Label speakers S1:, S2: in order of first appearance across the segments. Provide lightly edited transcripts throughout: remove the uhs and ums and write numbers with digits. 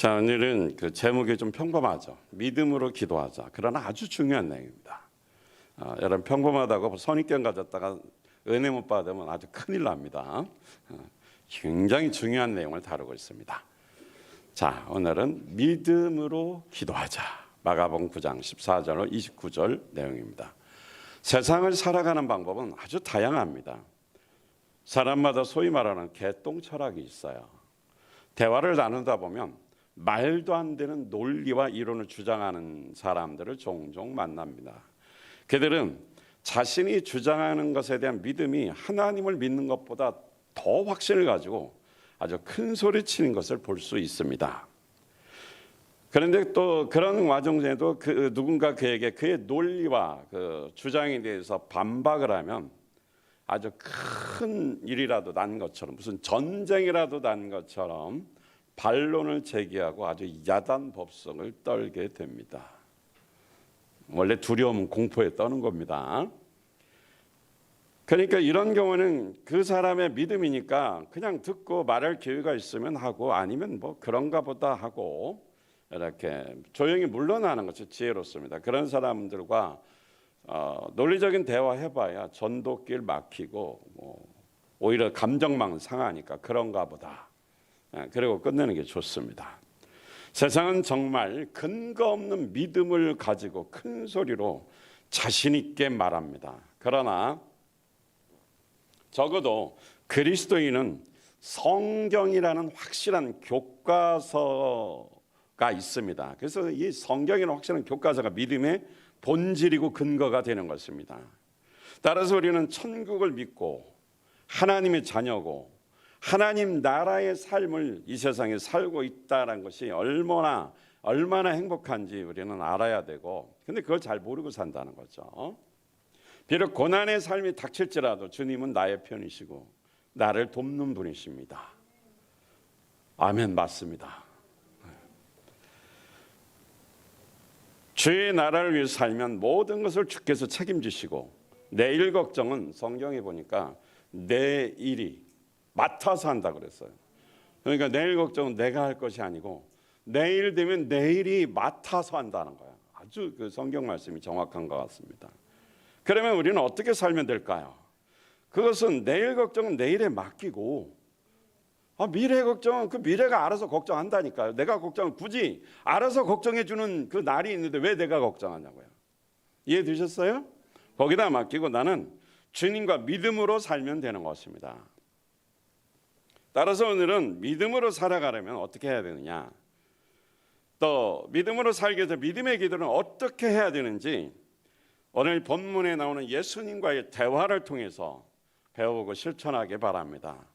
S1: 자, 오늘은 그 제목이 좀 평범하죠. 믿음으로 기도하자. 그러나 아주 중요한 내용입니다. 여러분 평범하다고 선입견 가졌다가 은혜 못 받으면 아주 큰일 납니다. 굉장히 중요한 내용을 다루고 있습니다. 자, 오늘은 믿음으로 기도하자. 마가복음 9장 14절로 29절 내용입니다. 세상을 살아가는 방법은 아주 다양합니다. 사람마다 소위 말하는 개똥 철학이 있어요. 대화를 나누다 보면 말도 안 되는 논리와 이론을 주장하는 사람들을 종종 만납니다. 그들은 자신이 주장하는 것에 대한 믿음이 하나님을 믿는 것보다 더 확신을 가지고 아주 큰 소리 치는 것을 볼 수 있습니다. 그런데 또 그런 와중 중에도 누군가 그에게 그의 논리와 그 주장에 대해서 반박을 하면 아주 큰 일이라도 난 것처럼, 무슨 전쟁이라도 난 것처럼 반론을 제기하고 아주 야단법석을 떨게 됩니다. 원래 두려움은 공포에 떠는 겁니다. 그러니까 이런 경우는 그 사람의 믿음이니까 그냥 듣고 말할 기회가 있으면 하고, 아니면 뭐 그런가 보다 하고 이렇게 조용히 물러나는 것이 지혜롭습니다. 그런 사람들과 논리적인 대화 해봐야 전도길 막히고 오히려 감정만 상하니까 그런가 보다, 그리고 끝내는 게 좋습니다. 세상은 정말 근거 없는 믿음을 가지고 큰 소리로 자신 있게 말합니다. 그러나 적어도 그리스도인은 성경이라는 확실한 교과서가 있습니다. 그래서 이 성경이라는 확실한 교과서가 믿음의 본질이고 근거가 되는 것입니다. 따라서 우리는 천국을 믿고 하나님의 자녀고 하나님 나라의 삶을 이 세상에 살고 있다는 것이 얼마나 행복한지 우리는 알아야 되고, 근데 그걸 잘 모르고 산다는 거죠. 비록 고난의 삶이 닥칠지라도 주님은 나의 편이시고 나를 돕는 분이십니다. 아멘, 맞습니다. 주의 나라를 위해 살면 모든 것을 주께서 책임지시고, 내일 걱정은 성경에 보니까 내일이 맡아서 한다 그랬어요. 그러니까 내일 걱정은 내가 할 것이 아니고 내일 되면 내일이 맡아서 한다는 거예요. 아주 그 성경 말씀이 정확한 것 같습니다. 그러면 우리는 어떻게 살면 될까요? 그것은 내일 걱정은 내일에 맡기고, 미래 걱정은 그 미래가 알아서 걱정한다니까요. 내가 걱정을 굳이 알아서 걱정해 주는 그 날이 있는데 왜 내가 걱정하냐고요. 이해되셨어요? 거기다 맡기고 나는 주님과 믿음으로 살면 되는 것입니다. 따라서 오늘은 믿음으로 살아가려면 어떻게 해야 되느냐, 또 믿음으로 살기 위해서 믿음의 기도는 어떻게 해야 되는지 오늘 본문에 나오는 예수님과의 대화를 통해서 배워보고 실천하기 바랍니다.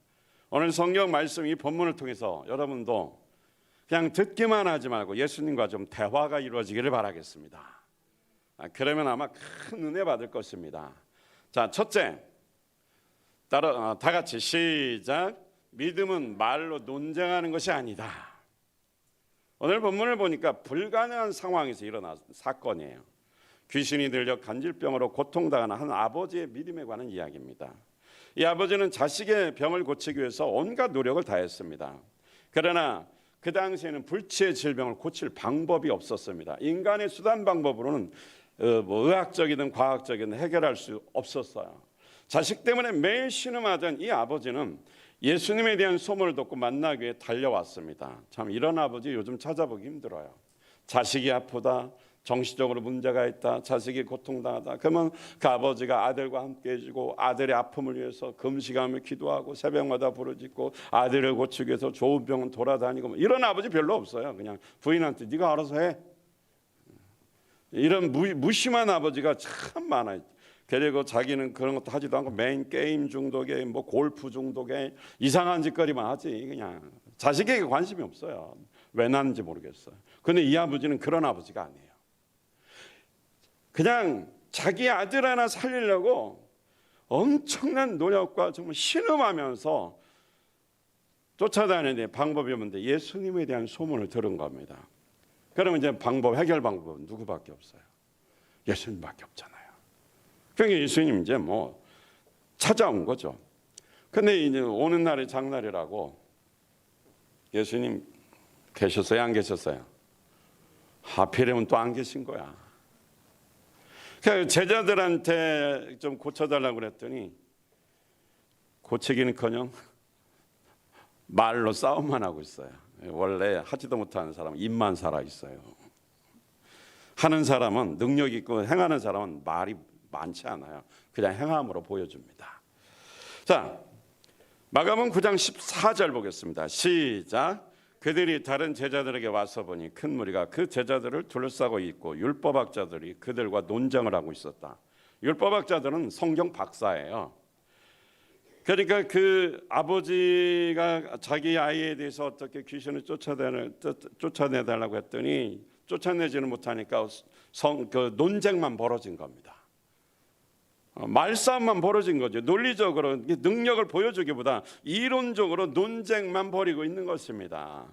S1: 오늘 성경 말씀 이 본문을 통해서 여러분도 그냥 듣기만 하지 말고 예수님과 좀 대화가 이루어지기를 바라겠습니다. 그러면 아마 큰 은혜 받을 것입니다. 자, 첫째, 다 같이 시작. 믿음은 말로 논쟁하는 것이 아니다. 오늘 본문을 보니까 불가능한 상황에서 일어난 사건이에요. 귀신이 들려 간질병으로 고통당하는 한 아버지의 믿음에 관한 이야기입니다. 이 아버지는 자식의 병을 고치기 위해서 온갖 노력을 다했습니다. 그러나 그 당시에는 불치의 질병을 고칠 방법이 없었습니다. 인간의 수단 방법으로는 의학적이든 과학적이든 해결할 수 없었어요. 자식 때문에 매일 신음하던 이 아버지는 예수님에 대한 소문을 듣고 만나기 위해 달려왔습니다. 참 이런 아버지 요즘 찾아보기 힘들어요. 자식이 아프다, 정신적으로 문제가 있다, 자식이 고통당하다, 그러면 그 아버지가 아들과 함께 해주고 아들의 아픔을 위해서 금식하며 기도하고 새벽마다 부르짖고 아들을 고치기 위해서 좋은 병원 돌아다니고, 이런 아버지 별로 없어요. 그냥 부인한테 네가 알아서 해. 이런 무심한 아버지가 참 많아요. 그리고 자기는 그런 것도 하지도 않고 매일 게임 중독에 골프 중독에 이상한 짓거리만 하지, 그냥 자식에게 관심이 없어요. 왜 나는지 모르겠어요. 그런데 이 아버지는 그런 아버지가 아니에요. 그냥 자기 아들 하나 살리려고 엄청난 노력과 정말 신음하면서 쫓아다니는 방법이 없는데 예수님에 대한 소문을 들은 겁니다. 그러면 이제 해결 방법은 누구밖에 없어요? 예수님밖에 없잖아요. 그러니까 예수님 이제 찾아온 거죠. 근데 이제 오는 날이 장날이라고 예수님 계셨어요? 안 계셨어요? 하필이면 또 안 계신 거야. 그러니까 제자들한테 좀 고쳐달라고 그랬더니 고치기는커녕 말로 싸움만 하고 있어요. 원래 하지도 못하는 사람은 입만 살아 있어요. 하는 사람은 능력 있고 행하는 사람은 말이 많지 않아요. 그냥 행함으로 보여줍니다. 자, 마가복음 9장 14절 보겠습니다. 시작. 그들이 다른 제자들에게 와서 보니 큰 무리가 그 제자들을 둘러싸고 있고 율법학자들이 그들과 논쟁을 하고 있었다. 율법학자들은 성경 박사예요. 그러니까 그 아버지가 자기 아이에 대해서 어떻게 귀신을 쫓아내달라고 했더니 쫓아내지는 못하니까 그 논쟁만 벌어진 겁니다. 말싸움만 벌어진 거죠. 논리적으로 능력을 보여주기보다 이론적으로 논쟁만 벌이고 있는 것입니다.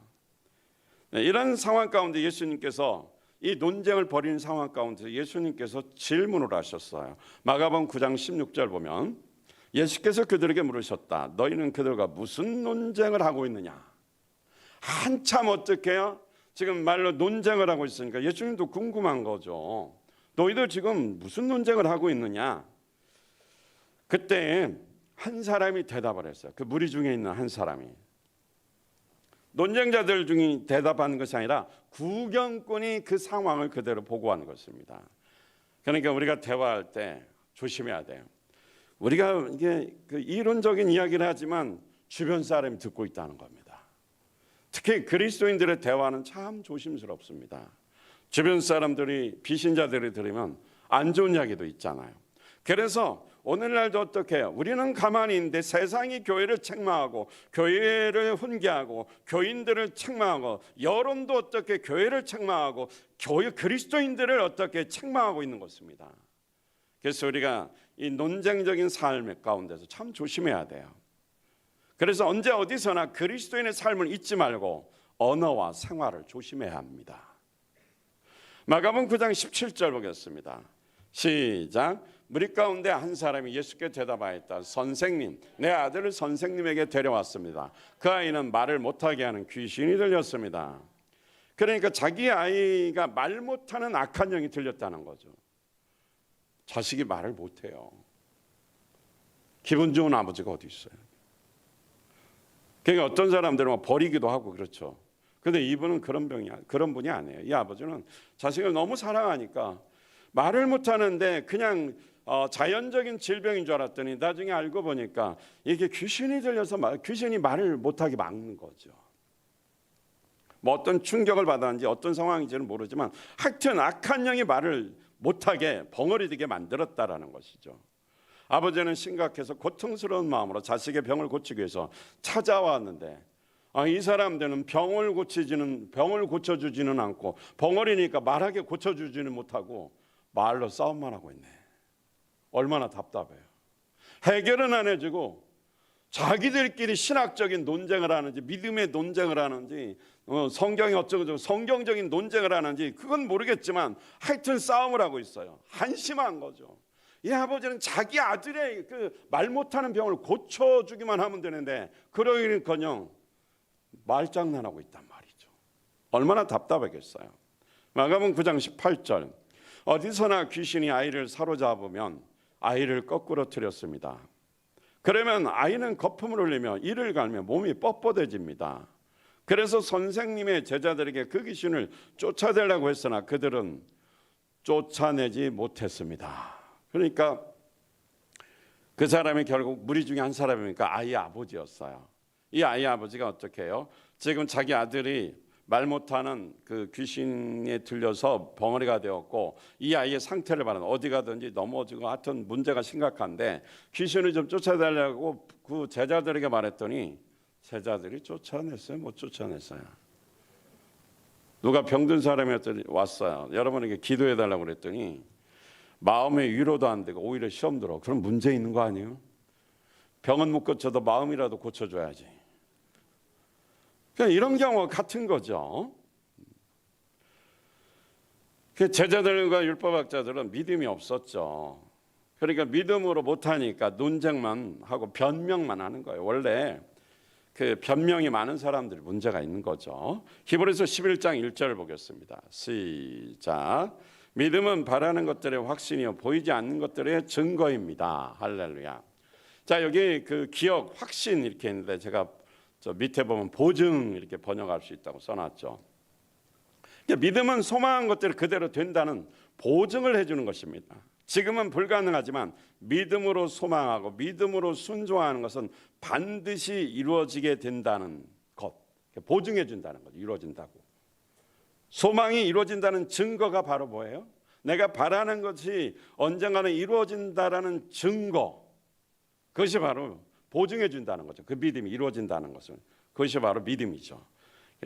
S1: 이런 상황 가운데 예수님께서 이 논쟁을 벌이는 상황 가운데 예수님께서 질문을 하셨어요. 마가복음 9장 16절 보면 예수께서 그들에게 물으셨다. 너희는 그들과 무슨 논쟁을 하고 있느냐? 한참 어떻게요? 지금 말로 논쟁을 하고 있으니까 예수님도 궁금한 거죠. 너희들 지금 무슨 논쟁을 하고 있느냐? 그때 한 사람이 대답을 했어요. 그 무리 중에 있는 한 사람이. 논쟁자들 중에 대답하는 것이 아니라 구경꾼이 그 상황을 그대로 보고하는 것입니다. 그러니까 우리가 대화할 때 조심해야 돼요. 우리가 이게 그 이론적인 이야기를 하지만 주변 사람이 듣고 있다는 겁니다. 특히 그리스도인들의 대화는 참 조심스럽습니다. 주변 사람들이 비신자들이 들으면 안 좋은 이야기도 있잖아요. 그래서 오늘날도 어떻게 해요? 우리는 가만히 있는데 세상이 교회를 책망하고 교회를 훈계하고 교인들을 책망하고 여론도 어떻게 교회를 책망하고 교회 그리스도인들을 어떻게 책망하고 있는 것입니다. 그래서 우리가 이 논쟁적인 삶 가운데서 참 조심해야 돼요. 그래서 언제 어디서나 그리스도인의 삶을 잊지 말고 언어와 생활을 조심해야 합니다. 마가복음 9장 17절 보겠습니다. 시작. 무리 가운데 한 사람이 예수께 대답하였다. 선생님, 내 아들을 선생님에게 데려왔습니다. 그 아이는 말을 못하게 하는 귀신이 들렸습니다. 그러니까 자기 아이가 말 못하는 악한 영이 들렸다는 거죠. 자식이 말을 못해요. 기분 좋은 아버지가 어디 있어요? 그러니까 어떤 사람들은 버리기도 하고 그렇죠. 그런데 이분은 그런 분이 아니에요. 이 아버지는 자식을 너무 사랑하니까 말을 못하는데 그냥 자연적인 질병인 줄 알았더니 나중에 알고 보니까 이게 귀신이 들려서 귀신이 말을 못하게 막는 거죠. 뭐 어떤 충격을 받았는지 어떤 상황인지는 모르지만 하여튼 악한 영이 말을 못하게 벙어리되게 만들었다라는 것이죠. 아버지는 심각해서 고통스러운 마음으로 자식의 병을 고치기 위해서 찾아왔는데 이 사람들은 병을 고쳐주지는 않고 벙어리니까 말하게 고쳐주지는 못하고 말로 싸움만 하고 있네. 얼마나 답답해요. 해결은 안 해주고 자기들끼리 신학적인 논쟁을 하는지 믿음의 논쟁을 하는지 성경이 어쩌고 성경적인 논쟁을 하는지 그건 모르겠지만 하여튼 싸움을 하고 있어요. 한심한 거죠. 이 아버지는 자기 아들의 그 말 못하는 병을 고쳐주기만 하면 되는데 그러기는커녕 말장난하고 있단 말이죠. 얼마나 답답하겠어요. 마가복음 9장 18절. 어디서나 귀신이 아이를 사로잡으면 아이를 거꾸로 틀었습니다. 그러면 아이는 거품을 흘리며 이를 갈며 몸이 뻣뻣해집니다. 그래서 선생님의 제자들에게 그 귀신을 쫓아내려고 했으나 그들은 쫓아내지 못했습니다. 그러니까 그 사람이 결국 무리 중에 한 사람이니까 아이의 아버지였어요. 이 아이의 아버지가 어떻게 해요? 지금 자기 아들이 말 못하는 그 귀신에 들려서 벙어리가 되었고 이 아이의 상태를 봐는 어디 가든지 넘어지고 하여튼 문제가 심각한데 귀신을 좀 쫓아달라고 그 제자들에게 말했더니 제자들이 쫓아냈어요? 못 쫓아냈어요? 누가 병든 사람이 왔어요. 여러분에게 기도해달라고 그랬더니 마음의 위로도 안 되고 오히려 시험 들어. 그럼 문제 있는 거 아니에요? 병은 못 고쳐도 마음이라도 고쳐줘야지. 그냥 이런 경우가 같은 거죠. 제자들과 율법학자들은 믿음이 없었죠. 그러니까 믿음으로 못하니까 논쟁만 하고 변명만 하는 거예요. 원래 그 변명이 많은 사람들이 문제가 있는 거죠. 히브리서 11장 1절을 보겠습니다. 시작. 믿음은 바라는 것들의 확신이요 보이지 않는 것들의 증거입니다. 할렐루야. 자, 여기 그 기억, 확신 이렇게 있는데 제가 저 밑에 보면 보증 이렇게 번역할 수 있다고 써놨죠. 믿음은 소망한 것들이 그대로 된다는 보증을 해주는 것입니다. 지금은 불가능하지만 믿음으로 소망하고 믿음으로 순종하는 것은 반드시 이루어지게 된다는 것, 보증해 준다는 거죠. 이루어진다고. 소망이 이루어진다는 증거가 바로 뭐예요? 내가 바라는 것이 언젠가는 이루어진다라는 증거, 그것이 바로 보증해 준다는 거죠. 그 믿음이 이루어진다는 것은 그것이 바로 믿음이죠.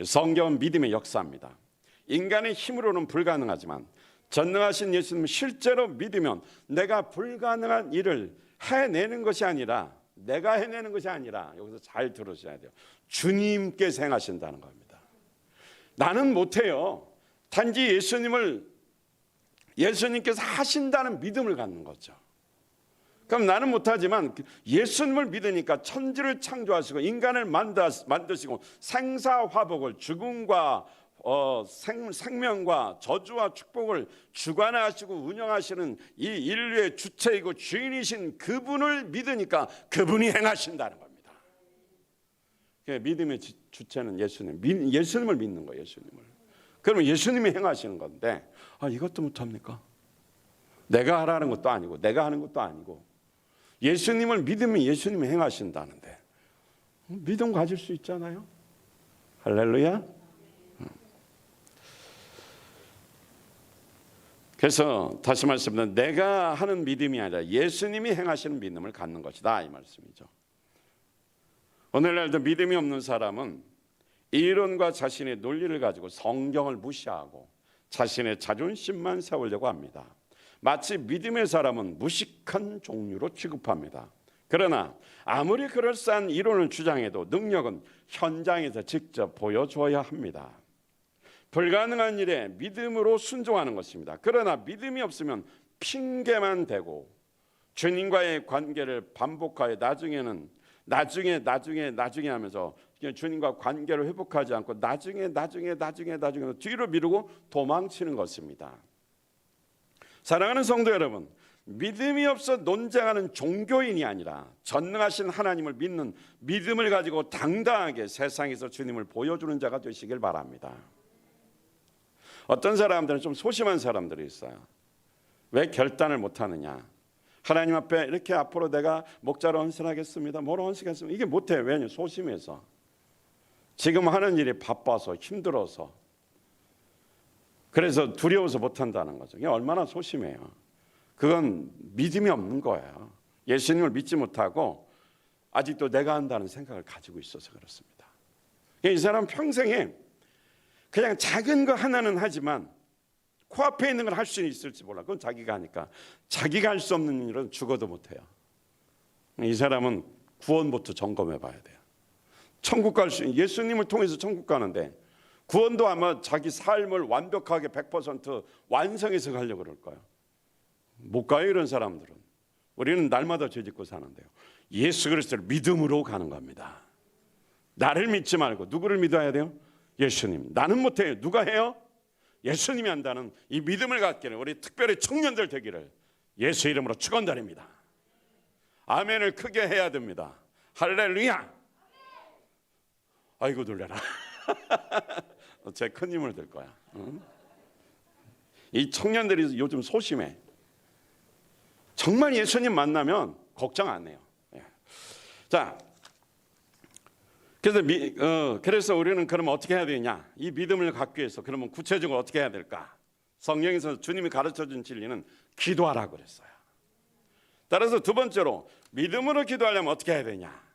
S1: 성경은 믿음의 역사입니다. 인간의 힘으로는 불가능하지만 전능하신 예수님을 실제로 믿으면 내가 불가능한 일을 해내는 것이 아니라, 내가 해내는 것이 아니라, 여기서 잘 들으셔야 돼요, 주님께서 행하신다는 겁니다. 나는 못해요. 단지 예수님께서 하신다는 믿음을 갖는 거죠. 그럼 나는 못하지만 예수님을 믿으니까 천지를 창조하시고 인간을 만드시고 생사화복을, 죽음과 생명과 저주와 축복을 주관하시고 운영하시는 이 인류의 주체이고 주인이신 그분을 믿으니까 그분이 행하신다는 겁니다. 믿음의 주체는 예수님을 믿는 거예요. 예수님을. 그러면 예수님이 행하시는 건데, 이것도 못합니까? 내가 하라는 것도 아니고 내가 하는 것도 아니고 예수님을 믿으면 예수님이 행하신다는데 믿음 가질 수 있잖아요. 할렐루야. 그래서 다시 말씀드리면 내가 하는 믿음이 아니라 예수님이 행하시는 믿음을 갖는 것이다, 이 말씀이죠. 오늘날도 믿음이 없는 사람은 이론과 자신의 논리를 가지고 성경을 무시하고 자신의 자존심만 세우려고 합니다. 마치 믿음의 사람은 무식한 종류로 취급합니다. 그러나 아무리 그럴싸한 이론을 주장해도 능력은 현장에서 직접 보여줘야 합니다. 불가능한 일에 믿음으로 순종하는 것입니다. 그러나 믿음이 없으면 핑계만 대고 주님과의 관계를 반복하여 나중에 하면서 주님과 관계를 회복하지 않고 나중에 뒤로 미루고 도망치는 것입니다. 사랑하는 성도 여러분, 믿음이 없어 논쟁하는 종교인이 아니라 전능하신 하나님을 믿는 믿음을 가지고 당당하게 세상에서 주님을 보여주는 자가 되시길 바랍니다. 어떤 사람들은 좀 소심한 사람들이 있어요. 왜 결단을 못하느냐? 하나님 앞에 이렇게 앞으로 내가 목자로 헌신하겠습니다, 뭐로 헌신하겠습니다, 이게 못해요. 왜냐? 소심해서. 지금 하는 일이 바빠서 힘들어서, 그래서 두려워서 못한다는 거죠. 이게 얼마나 소심해요. 그건 믿음이 없는 거예요. 예수님을 믿지 못하고 아직도 내가 한다는 생각을 가지고 있어서 그렇습니다. 이 사람 평생에 그냥 작은 거 하나는 하지만 코앞에 있는 걸 할 수 있을지 몰라. 그건 자기가 하니까. 자기가 할 수 없는 일은 죽어도 못해요. 이 사람은 구원부터 점검해 봐야 돼요. 천국 갈 수, 예수님을 통해서 천국 가는데 구원도 아마 자기 삶을 완벽하게 100% 완성해서 가려고 그럴 거예요. 못 가요, 이런 사람들은. 우리는 날마다 죄 짓고 사는데요. 예수 그리스도를 믿음으로 가는 겁니다. 나를 믿지 말고 누구를 믿어야 돼요? 예수님. 나는 못해요. 누가 해요? 예수님이 한다는 이 믿음을 갖기를 우리 특별히 청년들 되기를 예수 이름으로 축원드립니다. 아멘을 크게 해야 됩니다. 할렐루야. 아이고 놀래라. 제 큰 힘을 들 거야. 응? 이 청년들이 요즘 소심해. 정말 예수님 만나면 걱정 안 해요. 자, 그래서 우리는 그러면 어떻게 해야 되냐? 이 믿음을 갖기 위해서 그러면 구체적으로 어떻게 해야 될까? 성경에서 주님이 가르쳐준 진리는 기도하라고 그랬어요. 따라서 두 번째로 믿음으로 기도하려면 어떻게 해야 되냐?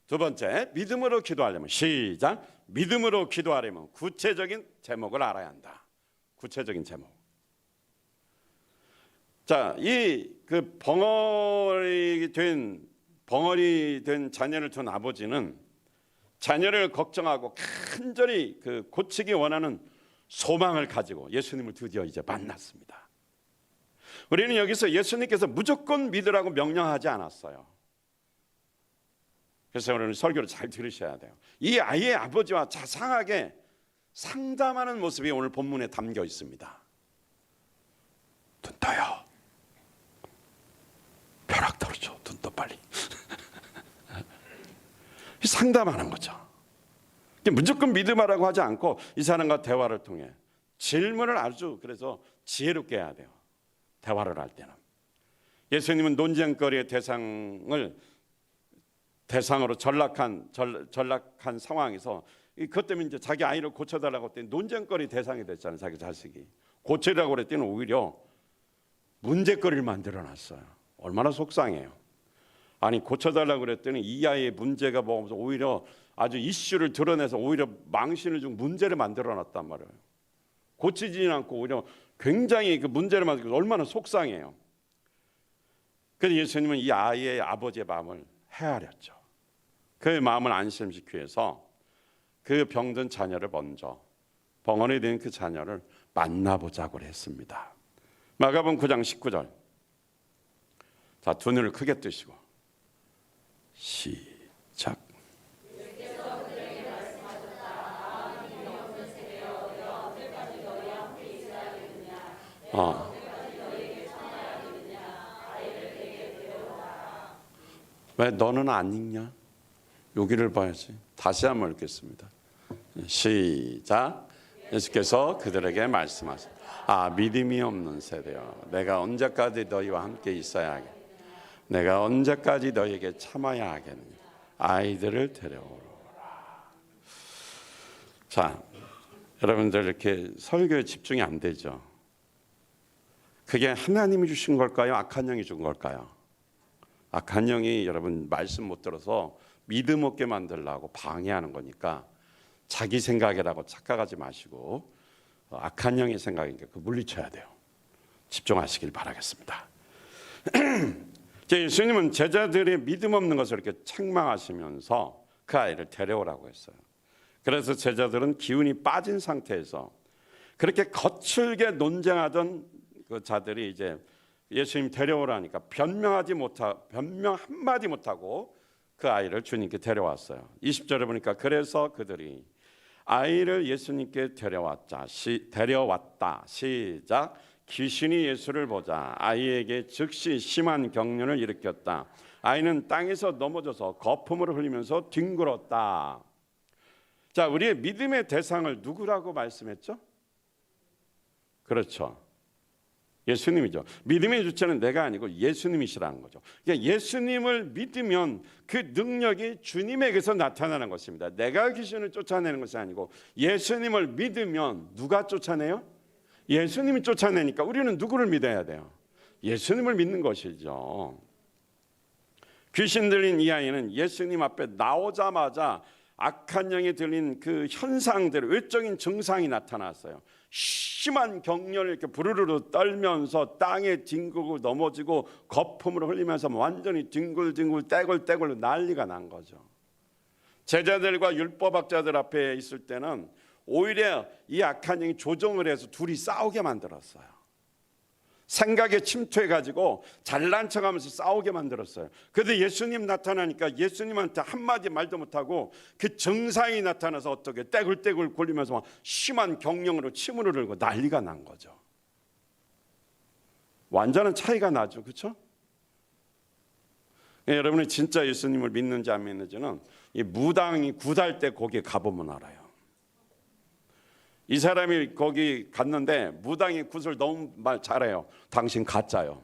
S1: 두 번째, 믿음으로 기도하려면 시작. 믿음으로 기도하려면 구체적인 제목을 알아야 한다. 구체적인 제목. 자, 이 그 벙어리 된 자녀를 둔 아버지는 자녀를 걱정하고 간절히 그 고치기 원하는 소망을 가지고 예수님을 드디어 이제 만났습니다. 우리는 여기서 예수님께서 무조건 믿으라고 명령하지 않았어요. 그래서 여러분 설교를 잘 들으셔야 돼요. 이 아이의 아버지와 자상하게 상담하는 모습이 오늘 본문에 담겨 있습니다. 눈 떠요. 벼락 떨어져. 눈 떠 빨리. 상담하는 거죠. 무조건 믿음하라고 하지 않고 이 사람과 대화를 통해 질문을 아주 그래서 지혜롭게 해야 돼요. 대화를 할 때는. 예수님은 논쟁거리의 대상으로 전락한 상황에서 그것 때문에 이제 자기 아이를 고쳐달라고 했더니 논쟁거리 대상이 됐잖아요. 자기 자식이. 고치라고 그랬더니 오히려 문제거리를 만들어놨어요. 얼마나 속상해요. 아니 고쳐달라고 그랬더니 이 아이의 문제가 뭐면서 오히려 아주 이슈를 드러내서 오히려 망신을 주고 문제를 만들어놨단 말이에요. 고치지는 않고 오히려 굉장히 그 문제를 만들고 얼마나 속상해요. 그래서 예수님은 이 아이의 아버지의 마음을 헤아렸죠. 그의 마음을 안심시키기 위해서 그 병든 자녀를 먼저 벙어리 된 그 자녀를 만나보자고 했습니다. 마가복음 9장 19절. 자, 두 눈을 크게 뜨시고 시작. 왜 너는 안 읽냐? 여기를 봐야지. 다시 한번 읽겠습니다. 시작. 예수께서 그들에게 말씀하셨다. 믿음이 없는 세대여, 내가 언제까지 너희와 함께 있어야 하겠느냐? 내가 언제까지 너희에게 참아야 하겠느냐? 아이들을 데려오라. 자, 여러분들 이렇게 설교에 집중이 안 되죠? 그게 하나님이 주신 걸까요? 악한 영이 준 걸까요? 악한 영이 여러분 말씀 못 들어서 믿음 없게 만들려고 방해하는 거니까 자기 생각이라고 착각하지 마시고 악한 영의 생각이니까 그 물리쳐야 돼요. 집중하시길 바라겠습니다. 예수님은 제자들의 믿음 없는 것을 이렇게 책망하시면서 그 아이를 데려오라고 했어요. 그래서 제자들은 기운이 빠진 상태에서 그렇게 거칠게 논쟁하던 그 자들이 이제 예수님 데려오라니까 변명 한마디 못하고 그 아이를 주님께 데려왔어요. 20절에 보니까 그래서 그들이 아이를 예수님께 데려왔다. 시작. 귀신이 예수를 보자 아이에게 즉시 심한 경련을 일으켰다. 아이는 땅에서 넘어져서 거품을 흘리면서 뒹굴었다. 자, 우리의 믿음의 대상을 누구라고 말씀했죠? 그렇죠. 예수님이죠. 믿음의 주체는 내가 아니고 예수님이시라는 거죠. 그러니까 예수님을 믿으면 그 능력이 주님에게서 나타나는 것입니다. 내가 귀신을 쫓아내는 것이 아니고 예수님을 믿으면 누가 쫓아내요? 예수님이 쫓아내니까 우리는 누구를 믿어야 돼요? 예수님을 믿는 것이죠. 귀신 들린 이 아이는 예수님 앞에 나오자마자 악한 영이 들린 그 현상들, 외적인 증상이 나타났어요. 심한 경련을 이렇게 부르르 떨면서 땅에 뒹굴고 넘어지고 거품을 흘리면서 완전히 뒹굴뒹굴 떼굴떼굴 난리가 난 거죠. 제자들과 율법학자들 앞에 있을 때는 오히려 이 악한 영이 조종을 해서 둘이 싸우게 만들었어요. 생각에 침투해가지고 잘난 척하면서 싸우게 만들었어요. 그런데 예수님 나타나니까 예수님한테 한마디 말도 못하고 그 증상이 나타나서 어떻게 떼굴떼굴 굴리면서 막 심한 경련으로 침을 흘리고 난리가 난 거죠. 완전한 차이가 나죠. 그렇죠? 여러분이 진짜 예수님을 믿는지 안 믿는지는 이 무당이 굿할 때 거기에 가보면 알아요. 이 사람이 거기 갔는데 무당이 굿을 너무 잘해요. 당신 가짜요.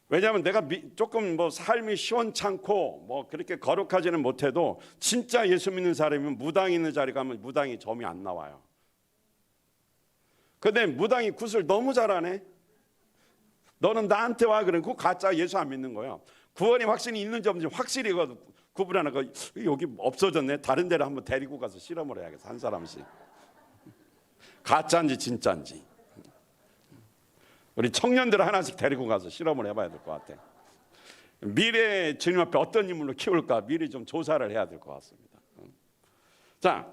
S1: 왜냐하면 내가 조금 뭐 삶이 시원찮고 뭐 그렇게 거룩하지는 못해도 진짜 예수 믿는 사람이면 무당이 있는 자리 가면 무당이 점이 안 나와요. 근데 무당이 굿을 너무 잘하네. 너는 나한테 와 그래. 그 가짜 예수 안 믿는 거야. 구원이 확실히 있는지 없는지 확실히 구분하는 거. 여기 없어졌네. 다른 데를 한번 데리고 가서 실험을 해야겠어. 한 사람씩. 가짜인지 진짜인지. 우리 청년들 하나씩 데리고 가서 실험을 해봐야 될 것 같아. 미래 주님 앞에 어떤 인물로 키울까 미리 좀 조사를 해야 될 것 같습니다. 자,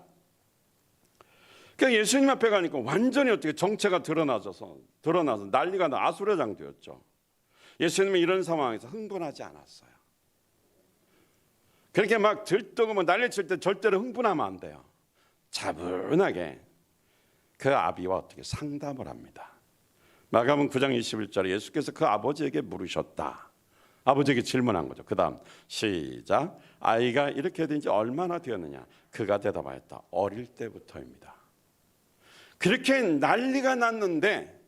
S1: 그러니까 예수님 앞에 가니까 완전히 어떻게 정체가 드러나서 난리가 나 아수라장되었죠. 예수님은 이런 상황에서 흥분하지 않았어요. 그렇게 막 들뜨고 뭐 난리칠 때 절대로 흥분하면 안 돼요. 차분하게 그 아비와 어떻게 상담을 합니다. 마가복음 9장 21절에 예수께서 그 아버지에게 물으셨다. 아버지에게 질문한 거죠. 그 다음 시작. 아이가 이렇게 된 지 얼마나 되었느냐. 그가 대답하였다. 어릴 때부터입니다. 그렇게 난리가 났는데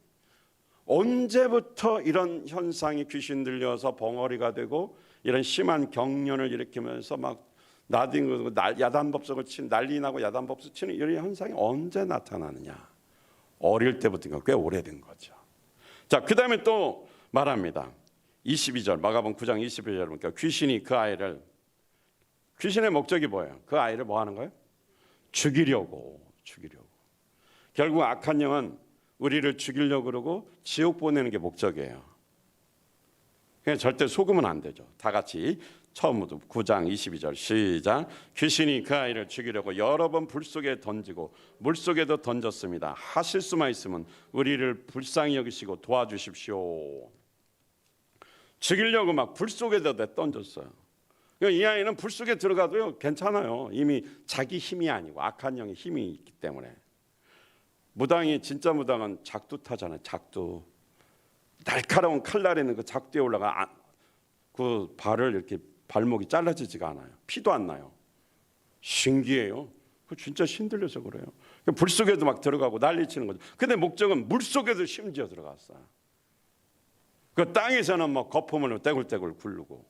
S1: 언제부터 이런 현상이 귀신 들려서 벙어리가 되고 이런 심한 경련을 일으키면서 막 나뒹굴고 야단법석을 치는, 난리 나고 야단법석 치는 이런 현상이 언제 나타나느냐. 어릴 때부터, 꽤 오래된 거죠. 자, 그 다음에 또 말합니다. 22절, 마가복음 9장 22절 보니까 귀신이 그 아이를, 귀신의 목적이 뭐예요? 그 아이를 뭐 하는 거예요? 죽이려고. 결국 악한 영은 우리를 죽이려고 그러고 지옥 보내는 게 목적이에요. 그냥 절대 속으면 안 되죠. 다 같이 처음부터 9장 22절 시작. 귀신이 그 아이를 죽이려고 여러 번 불 속에 던지고 물 속에도 던졌습니다. 하실 수만 있으면 우리를 불쌍히 여기시고 도와주십시오. 죽이려고 막 불 속에다 던졌어요. 이 아이는 불 속에 들어가도요 괜찮아요. 이미 자기 힘이 아니고 악한 영의 힘이 있기 때문에. 무당이, 진짜 무당은 작두 타잖아요. 작두. 날카로운 칼날에는 그 작두에 올라가 그 발을 이렇게 발목이 잘라지지가 않아요. 피도 안 나요. 신기해요. 그 진짜 신들려서 그래요. 불 속에도 막 들어가고 난리치는 거죠. 근데 목적은 물 속에도 심지어 들어갔어요. 그 땅에서는 뭐 거품을 떼굴떼굴 굴르고.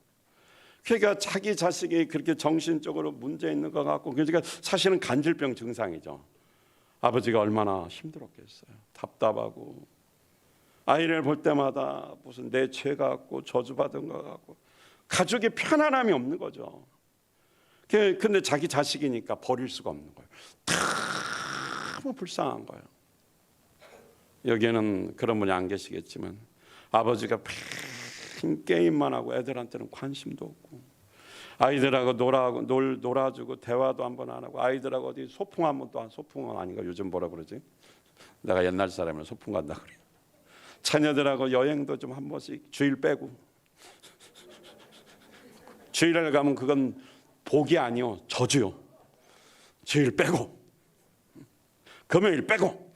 S1: 그러니까 자기 자식이 그렇게 정신적으로 문제 있는 것 같고, 그러니까 사실은 간질병 증상이죠. 아버지가 얼마나 힘들었겠어요. 답답하고 아이를 볼 때마다 무슨 내 죄 같고 저주받은 것 같고 가족의 편안함이 없는 거죠. 근데 자기 자식이니까 버릴 수가 없는 거예요. 너무 불쌍한 거예요. 여기에는 그런 분이 안 계시겠지만 아버지가 매 게임만 하고 애들한테는 관심도 없고 아이들하고 놀아주고 대화도 한번 안 하고 아이들하고 어디 소풍 한번 또 소풍은 아닌가 요즘 뭐라 그러지? 내가 옛날 사람이라 소풍 간다 그래. 자녀들하고 여행도 좀 한 번씩 주일 빼고 주일에 가면 그건 복이 아니요 저주요. 주일 빼고 금요일 빼고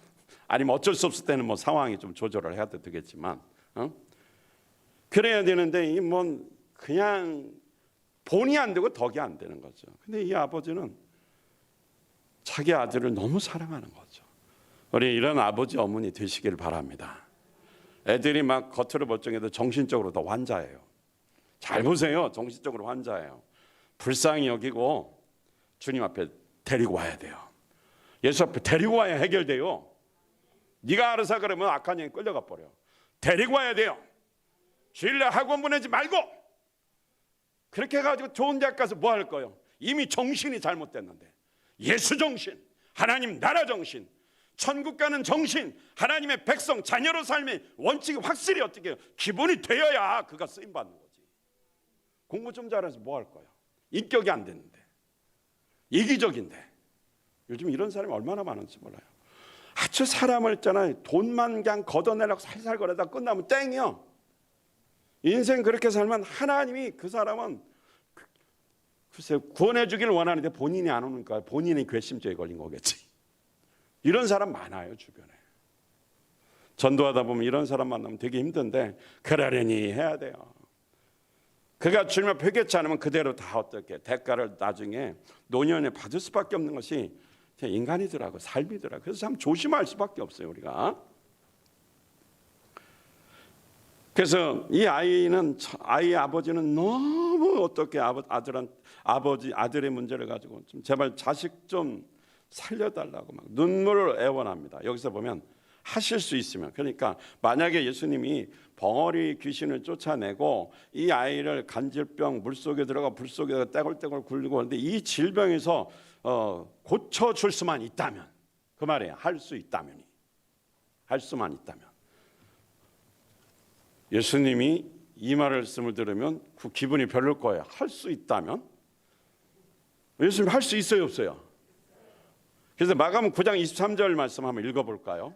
S1: 아니면 어쩔 수 없을 때는 뭐 상황이 좀 조절을 해야 되겠지만 그래야 되는데 이 뭐 그냥 본이 안 되고 덕이 안 되는 거죠. 근데 이 아버지는 자기 아들을 너무 사랑하는 거죠. 우리 이런 아버지 어머니 되시길 바랍니다. 애들이 막 겉으로 멀쩡해도 정신적으로 더 환자예요. 잘 보세요. 정신적으로 환자예요. 불쌍히 여기고 주님 앞에 데리고 와야 돼요. 예수 앞에 데리고 와야 해결돼요. 네가 알아서 그러면 악한 영이 끌려가 버려. 데리고 와야 돼요. 주일날 학원 보내지 말고 그렇게 해가지고 좋은 대학 가서 뭐 할 거예요? 이미 정신이 잘못됐는데. 예수 정신, 하나님 나라 정신, 천국 가는 정신, 하나님의 백성 자녀로 삶의 원칙이 확실히 어떻게 해요? 기본이 되어야 그가 쓰임 받는 거지. 공부 좀 잘해서 뭐 할 거야? 인격이 안 되는데, 이기적인데. 요즘 이런 사람이 얼마나 많은지 몰라요. 아주 사람을 있잖아요, 돈만 그냥 걷어내려고 살살 거려다 끝나면 땡이요. 인생 그렇게 살면 하나님이 그 사람은 글쎄 구원해 주기를 원하는데 본인이 안 오니까 본인이 괘씸죄에 걸린 거겠지. 이런 사람 많아요 주변에. 전도하다 보면 이런 사람 만나면 되게 힘든데 그러려니 해야 돼요. 그가 주님 앞에 회개치 않으면 그대로 다 어떻게 대가를 나중에 노년에 받을 수밖에 없는 것이 인간이더라고, 삶이더라고. 그래서 참 조심할 수밖에 없어요 우리가. 그래서 이 아이의 아버지는 너무 어떻게 아들의 문제를 가지고 좀 제발 자식 좀 살려달라고 막 눈물을 애원합니다. 여기서 보면 하실 수 있으면, 그러니까 만약에 예수님이 벙어리 귀신을 쫓아내고 이 아이를 간질병 물속에 들어가 불 속에 떼굴떼굴 굴리고 하는데 이 질병에서 고쳐줄 수만 있다면, 그 말이에요. 할 수만 있다면 예수님이 이 말씀을 들으면 그 기분이 별로일 거예요. 할 수 있다면? 예수님 할 수 있어요 없어요? 그래서 마가복음 9장 23절 말씀 한번 읽어볼까요?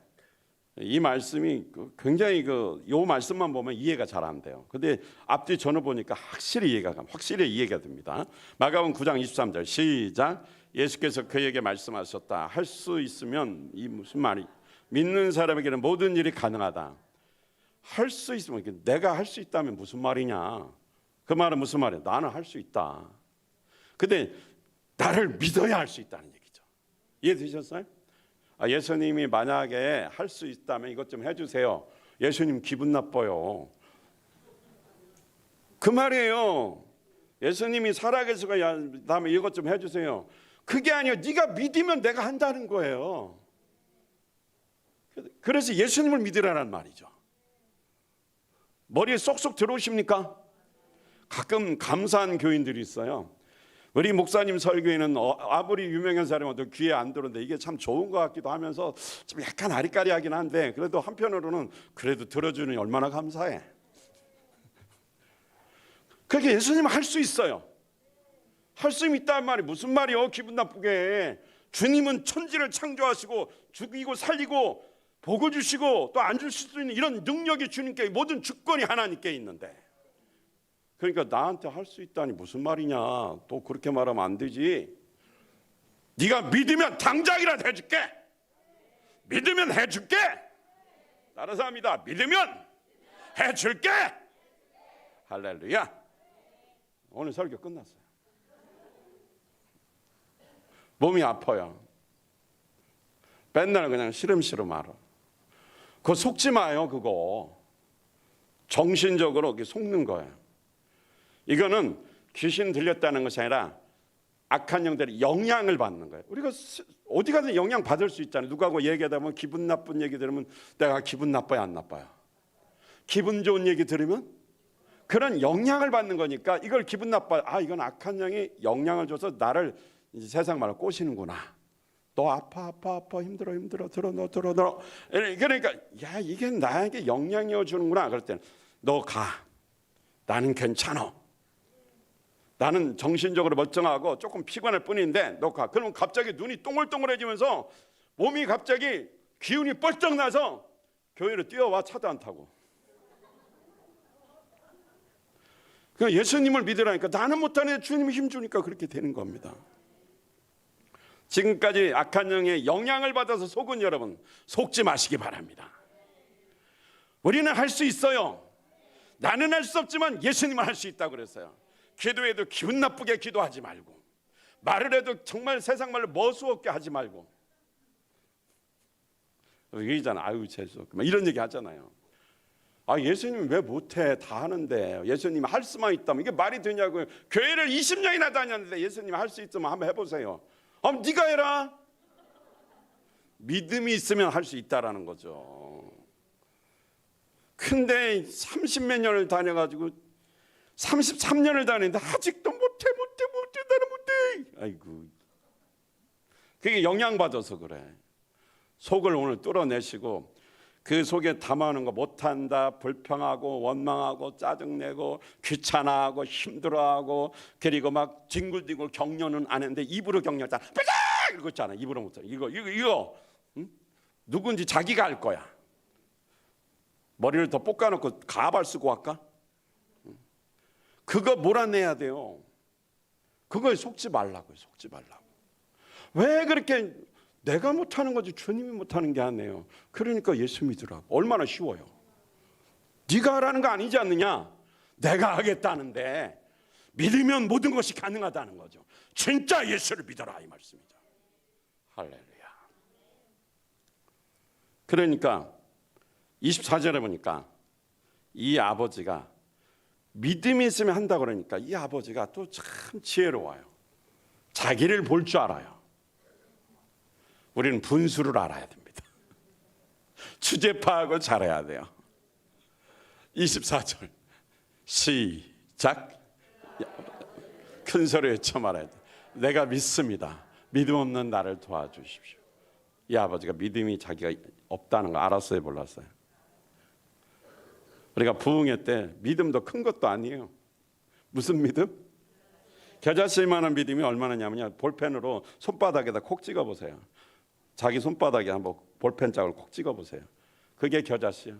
S1: 이 말씀이 굉장히 요 말씀만 보면 이해가 잘 안 돼요. 근데 앞뒤 전을 보니까 확실히 이해가 됩니다. 마가복음 9장 23절 시작. 예수께서 그에게 말씀하셨다. 할 수 있으면, 이 무슨 말이, 믿는 사람에게는 모든 일이 가능하다. 할 수 있으면, 내가 할 수 있다면 무슨 말이냐? 그 말은 무슨 말이야? 나는 할 수 있다. 근데 나를 믿어야 할 수 있다는 얘기죠. 이해되셨어요? 예수님이 만약에 할 수 있다면 이것 좀 해주세요. 예수님 기분 나빠요. 그 말이에요. 예수님이 살아계시고 다음에 이것 좀 해주세요. 그게 아니에요. 네가 믿으면 내가 한다는 거예요. 그래서 예수님을 믿으라는 말이죠. 머리에 쏙쏙 들어오십니까? 가끔 감사한 교인들이 있어요. 우리 목사님 설교에는 아무리 유명한 사람도 귀에 안 들어오는데 이게 참 좋은 것 같기도 하면서 좀 약간 아리까리하긴 한데 그래도 한편으로는 그래도 들어주니 얼마나 감사해. 그렇게 예수님은 할 수 있어요. 할 수 있다는 말이 무슨 말이요? 기분 나쁘게. 주님은 천지를 창조하시고 죽이고 살리고 복을 주시고 또 안 주실 수 있는 이런 능력이 주님께, 모든 주권이 하나님께 있는데, 그러니까 나한테 할 수 있다니 무슨 말이냐. 또 그렇게 말하면 안 되지. 네가 믿으면 당장이라도 해줄게. 믿으면 해줄게. 따라서 합니다. 믿으면 해줄게. 할렐루야. 오늘 설교 끝났어요. 몸이 아파요. 맨날 그냥 시름시름 알아. 그거 속지 마요. 그거 정신적으로 이렇게 속는 거예요. 이거는 귀신 들렸다는 것이 아니라 악한 영들이 영향을 받는 거예요. 우리가 어디 가든 영향 받을 수 있잖아요. 누구하고 얘기하다 보면 기분 나쁜 얘기 들으면 내가 기분 나빠요, 안 나빠요? 기분 좋은 얘기 들으면 그런 영향을 받는 거니까 이걸 기분 나빠. 이건 악한 영이 영향을 줘서 나를 이제 세상 말로 꼬시는구나. 너 아파 힘들어 들어. 그러니까 야, 이게 나에게 영향이어 주는구나. 그럴 때는 너 가. 나는 괜찮아. 나는 정신적으로 멀쩡하고 조금 피곤할 뿐인데 너 가. 그러면 갑자기 눈이 동글동글해지면서 몸이 갑자기 기운이 뻘쩍 나서 교회로 뛰어와. 차도 안 타고. 그러니까 예수님을 믿으라니까. 나는 못하는데 주님이 힘주니까 그렇게 되는 겁니다. 지금까지 악한 영의 영향을 받아서 속은 여러분, 속지 마시기 바랍니다. 우리는 할 수 있어요. 나는 할 수 없지만 예수님은 할 수 있다고 그랬어요. 기도해도 기분 나쁘게 기도하지 말고, 말을 해도 정말 세상 말로 머수없게 하지 말고. 얘기잖아. 아유 재수. 이런 얘기 하잖아요. 예수님 왜 못해? 다 하는데. 예수님 할 수만 있다면 이게 말이 되냐고요. 교회를 20년이나 다녔는데 예수님 할 수 있으면 한번 해보세요. 네가 해라. 믿음이 있으면 할 수 있다라는 거죠. 근데 30몇 년을 다녀가지고 33년을 다녔는데 아직도 못해. 나는 못해. 아이고, 그게 영향받아서 그래. 속을 오늘 뚫어내시고 그 속에 담아오는 거 못한다, 불평하고 원망하고 짜증내고 귀찮아하고 힘들어하고 그리고 막 뒹굴뒹굴 격려는 안 했는데 입으로 격려했잖아. 이러고 있잖아. 입으로 못해. 이거 응? 누군지 자기가 알 거야. 머리를 더 볶아놓고 가발 쓰고 할까? 그거 몰아내야 돼요. 그거에 속지 말라고요. 속지 말라고. 왜 그렇게 내가 못하는 거지 주님이 못하는 게 아니에요. 그러니까 예수 믿으라고. 얼마나 쉬워요. 네가 하라는 거 아니지 않느냐. 내가 하겠다는데 믿으면 모든 것이 가능하다는 거죠. 진짜 예수를 믿어라 이 말씀이죠. 할렐루야. 그러니까 24절에 보니까 이 아버지가 믿음이 있으면 한다 그러니까 이 아버지가 또 참 지혜로워요. 자기를 볼 줄 알아요. 우리는 분수를 알아야 됩니다. 주제 파악을 잘해야 돼요. 24절 시작. 큰 소리에 외쳐 말해야 돼. 내가 믿습니다. 믿음 없는 나를 도와주십시오. 이 아버지가 믿음이 자기가 없다는 거 알았어요, 몰랐어요? 우리가 부흥회 때 믿음도 큰 것도 아니에요. 무슨 믿음? 겨자씨만한 믿음이 얼마나냐면요, 볼펜으로 손바닥에다 콕 찍어보세요. 자기 손바닥에 한번 볼펜 자국을 콕 찍어보세요. 그게 겨자씨야.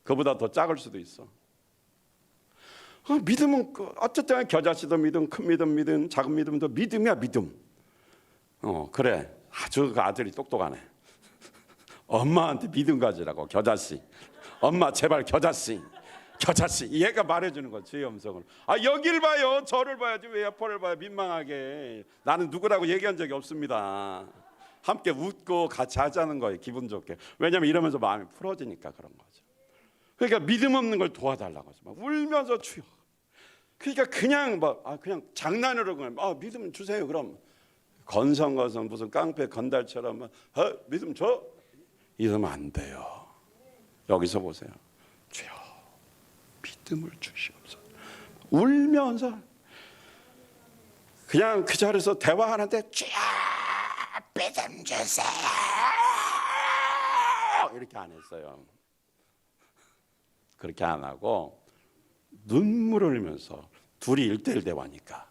S1: 그보다 더 작을 수도 있어. 믿음은 어쨌든 겨자씨도 믿음, 큰 믿음, 작은 믿음도 믿음이야, 믿음. 그래. 아주 그 아들이 똑똑하네. 엄마한테 믿음 가지라고, 겨자씨. 엄마 제발 겨자씨. 얘가 말해주는 거지, 주의 음성을. 여길 봐요, 저를 봐야지 왜 옆을 봐요, 민망하게. 나는 누구라고 얘기한 적이 없습니다. 함께 웃고 같이 하자는 거예요, 기분 좋게. 왜냐하면 이러면서 마음이 풀어지니까 그런 거죠. 그러니까 믿음 없는 걸 도와달라고 하죠. 막 울면서 주여. 그러니까 그냥 그냥 장난으로 그냥 믿음 주세요. 그럼 건성건성 무슨 깡패 건달처럼 믿음 줘. 이러면 안 돼요. 여기서 보세요. 주여 믿음을 주시옵소서. 울면서 그냥 그 자리에서 대화하는데 주여 믿음 주세요. 이렇게 안 했어요. 그렇게 안 하고 눈물을 흘리면서 둘이 1:1 대화니까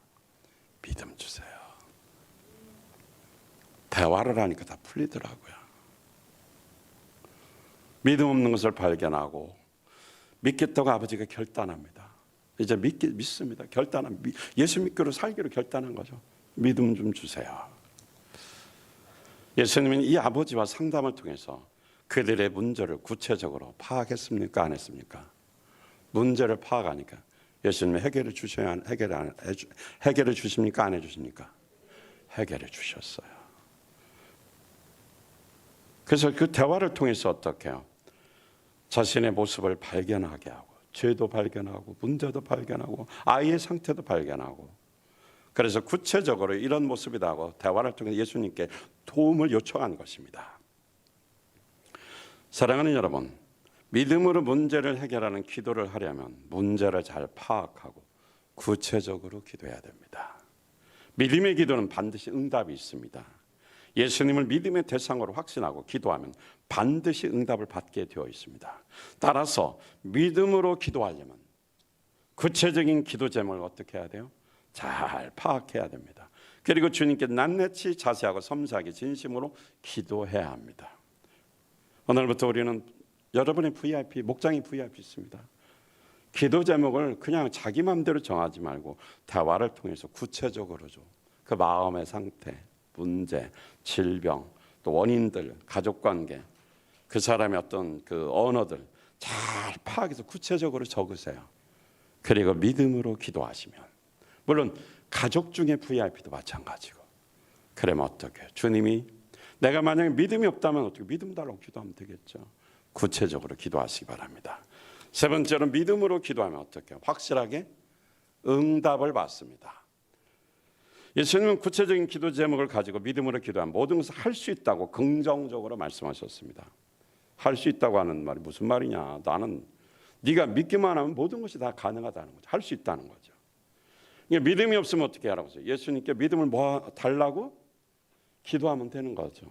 S1: 믿음 주세요. 대화를 하니까 다 풀리더라고요. 믿음 없는 것을 발견하고 믿겠다고 아버지가 결단합니다. 이제 믿습니다. 예수 믿기로 살기로 결단한 거죠. 믿음 좀 주세요. 예수님은 이 아버지와 상담을 통해서 그들의 문제를 구체적으로 파악했습니까? 안 했습니까? 문제를 파악하니까 예수님이 해결해 주십니까? 안 해주십니까? 해결해 주셨어요. 그래서 그 대화를 통해서 어떻게 해요? 자신의 모습을 발견하게 하고, 죄도 발견하고, 문제도 발견하고, 아이의 상태도 발견하고, 그래서 구체적으로 이런 모습이라고 대화를 통해 예수님께 도움을 요청한 것입니다. 사랑하는 여러분, 믿음으로 문제를 해결하는 기도를 하려면 문제를 잘 파악하고 구체적으로 기도해야 됩니다. 믿음의 기도는 반드시 응답이 있습니다. 예수님을 믿음의 대상으로 확신하고 기도하면 반드시 응답을 받게 되어 있습니다. 따라서 믿음으로 기도하려면 구체적인 기도 제목을 어떻게 해야 돼요? 잘 파악해야 됩니다. 그리고 주님께 낱낱이 자세하고 섬세하게 진심으로 기도해야 합니다. 오늘부터 우리는 여러분의 VIP, 목장이 VIP 있습니다. 기도 제목을 그냥 자기 마음대로 정하지 말고 대화를 통해서 구체적으로 그 마음의 상태, 문제, 질병, 또 원인들, 가족관계, 그 사람의 어떤 그 언어들 잘 파악해서 구체적으로 적으세요. 그리고 믿음으로 기도하시면, 물론 가족 중에 VIP도 마찬가지고. 그러면 어떻게? 주님이 내가 만약에 믿음이 없다면 어떻게? 믿음 달라고 기도하면 되겠죠. 구체적으로 기도하시기 바랍니다. 세 번째로 믿음으로 기도하면 어떻게? 확실하게 응답을 받습니다. 예수님은 구체적인 기도 제목을 가지고 믿음으로 기도하면 모든 것을 할 수 있다고 긍정적으로 말씀하셨습니다. 할 수 있다고 하는 말이 무슨 말이냐? 나는 네가 믿기만 하면 모든 것이 다 가능하다는 거죠. 할 수 있다는 거죠. 믿음이 없으면 어떻게 하라고 하세요? 예수님께 믿음을 달라고 기도하면 되는 거죠.